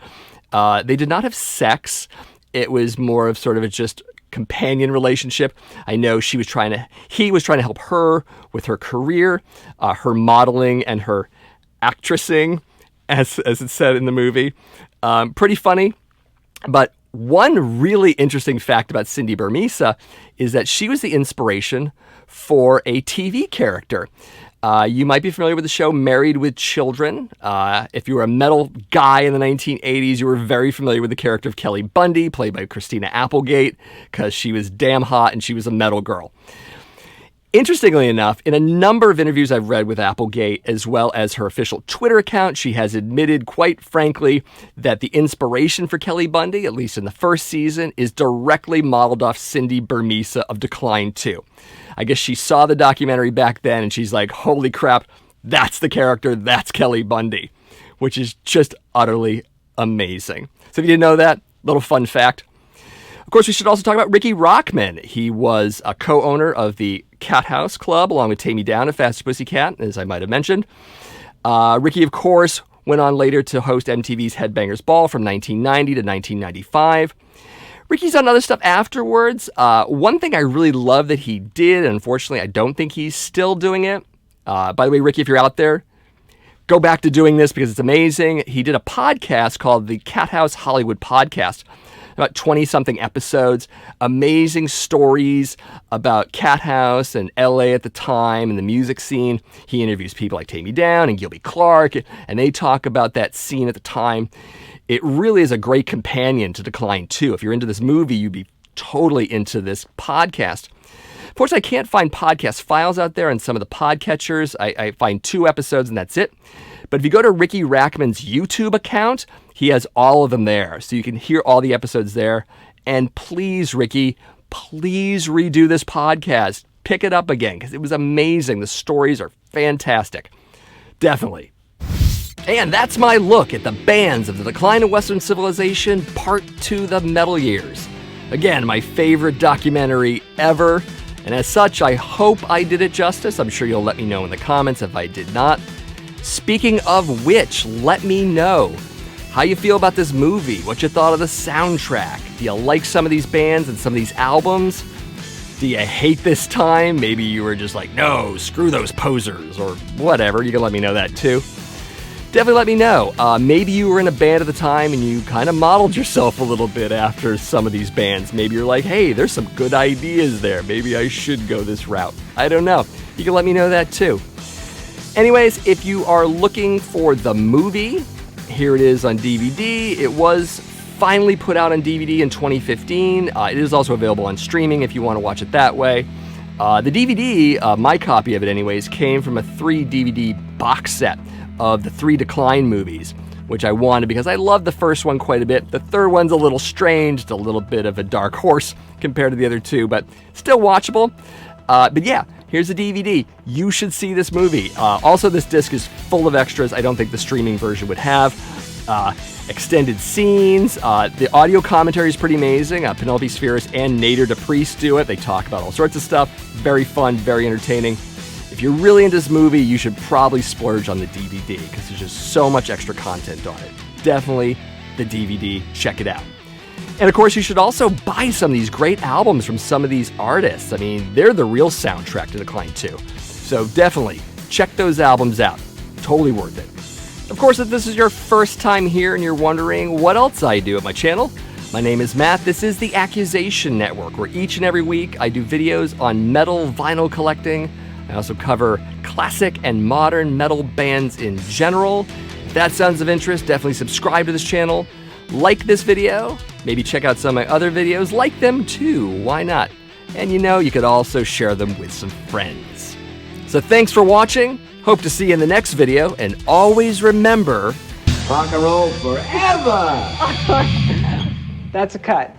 They did not have sex. It was more of sort of a just companion relationship. I know he was trying to help her with her career, her modeling and her actressing, as it's said in the movie. Pretty funny. But one really interesting fact about Cindy Burmisa is that she was the inspiration for a TV character. You might be familiar with the show Married with Children. If you were a metal guy in the 1980s, you were very familiar with the character of Kelly Bundy, played by Christina Applegate, because she was damn hot and she was a metal girl. Interestingly enough, in a number of interviews I've read with Applegate, as well as her official Twitter account, she has admitted, quite frankly, that the inspiration for Kelly Bundy, at least in the first season, is directly modeled off Cindy Burmisa of Decline 2. I guess she saw the documentary back then and she's like, holy crap, that's the character, that's Kelly Bundy, which is just utterly amazing. So if you didn't know that, little fun fact. Of course, we should also talk about Ricky Rockman. He was a co-owner of the Cat House Club, along with Take Me Down and Fast Pussycat, as I might have mentioned. Ricky, of course, went on later to host MTV's Headbangers Ball from 1990 to 1995. Ricky's done other stuff afterwards. One thing I really love that he did, and unfortunately I don't think he's still doing it. By the way, Ricky, if you're out there, go back to doing this because it's amazing. He did a podcast called the Cat House Hollywood Podcast. About 20-something episodes, amazing stories about Cat House and LA at the time and the music scene. He interviews people like Take Me Down and Gilby Clarke, and they talk about that scene at the time. It really is a great companion to Decline 2. If you're into this movie, you'd be totally into this podcast. Fortunately, I can't find podcast files out there on some of the podcatchers. I find 2 episodes and that's it. But if you go to Ricky Rackman's YouTube account, he has all of them there. So you can hear all the episodes there. And please, Ricky, please redo this podcast. Pick it up again because it was amazing. The stories are fantastic. Definitely. And that's my look at the bands of the Decline of Western Civilization, Part 2, The Metal Years. Again, my favorite documentary ever. And as such, I hope I did it justice. I'm sure you'll let me know in the comments if I did not. Speaking of which, let me know how you feel about this movie, what you thought of the soundtrack. Do you like some of these bands and some of these albums? Do you hate this time? Maybe you were just like, no, screw those posers, or whatever. You can let me know that too. Definitely let me know. Maybe you were in a band at the time and you kind of modeled yourself a little bit after some of these bands. Maybe you're like, hey, there's some good ideas there. Maybe I should go this route. I don't know. You can let me know that too. Anyways, if you are looking for the movie, here it is on DVD. It was finally put out on DVD in 2015. It is also available on streaming if you want to watch it that way. The DVD, my copy of it anyways, came from a 3 DVD box set of the 3 Decline movies, which I wanted because I love the first one quite a bit. The third one's a little strange. It's a little bit of a dark horse compared to the other 2, but still watchable. But yeah, here's the DVD. You should see this movie. Also, this disc is full of extras I don't think the streaming version would have. Extended scenes. The audio commentary is pretty amazing. Penelope Spheris and Nader DePriest do it. They talk about all sorts of stuff. Very fun, very entertaining. If you're really into this movie, you should probably splurge on the DVD because there's just so much extra content on it. Definitely the DVD. Check it out. And of course, you should also buy some of these great albums from some of these artists. I mean, they're the real soundtrack to Decline 2. So definitely check those albums out. Totally worth it. Of course, if this is your first time here and you're wondering what else I do at my channel, My name is Matt. This is the Accusation Network, where each and every week I do videos on metal vinyl collecting. I also cover classic and modern metal bands in general. If that sounds of interest, definitely subscribe to this channel. Like this video. Maybe check out some of my other videos. Like them too. Why not? And you could also share them with some friends. So thanks for watching. Hope to see you in the next video. And always remember, rock and roll forever! That's a cut.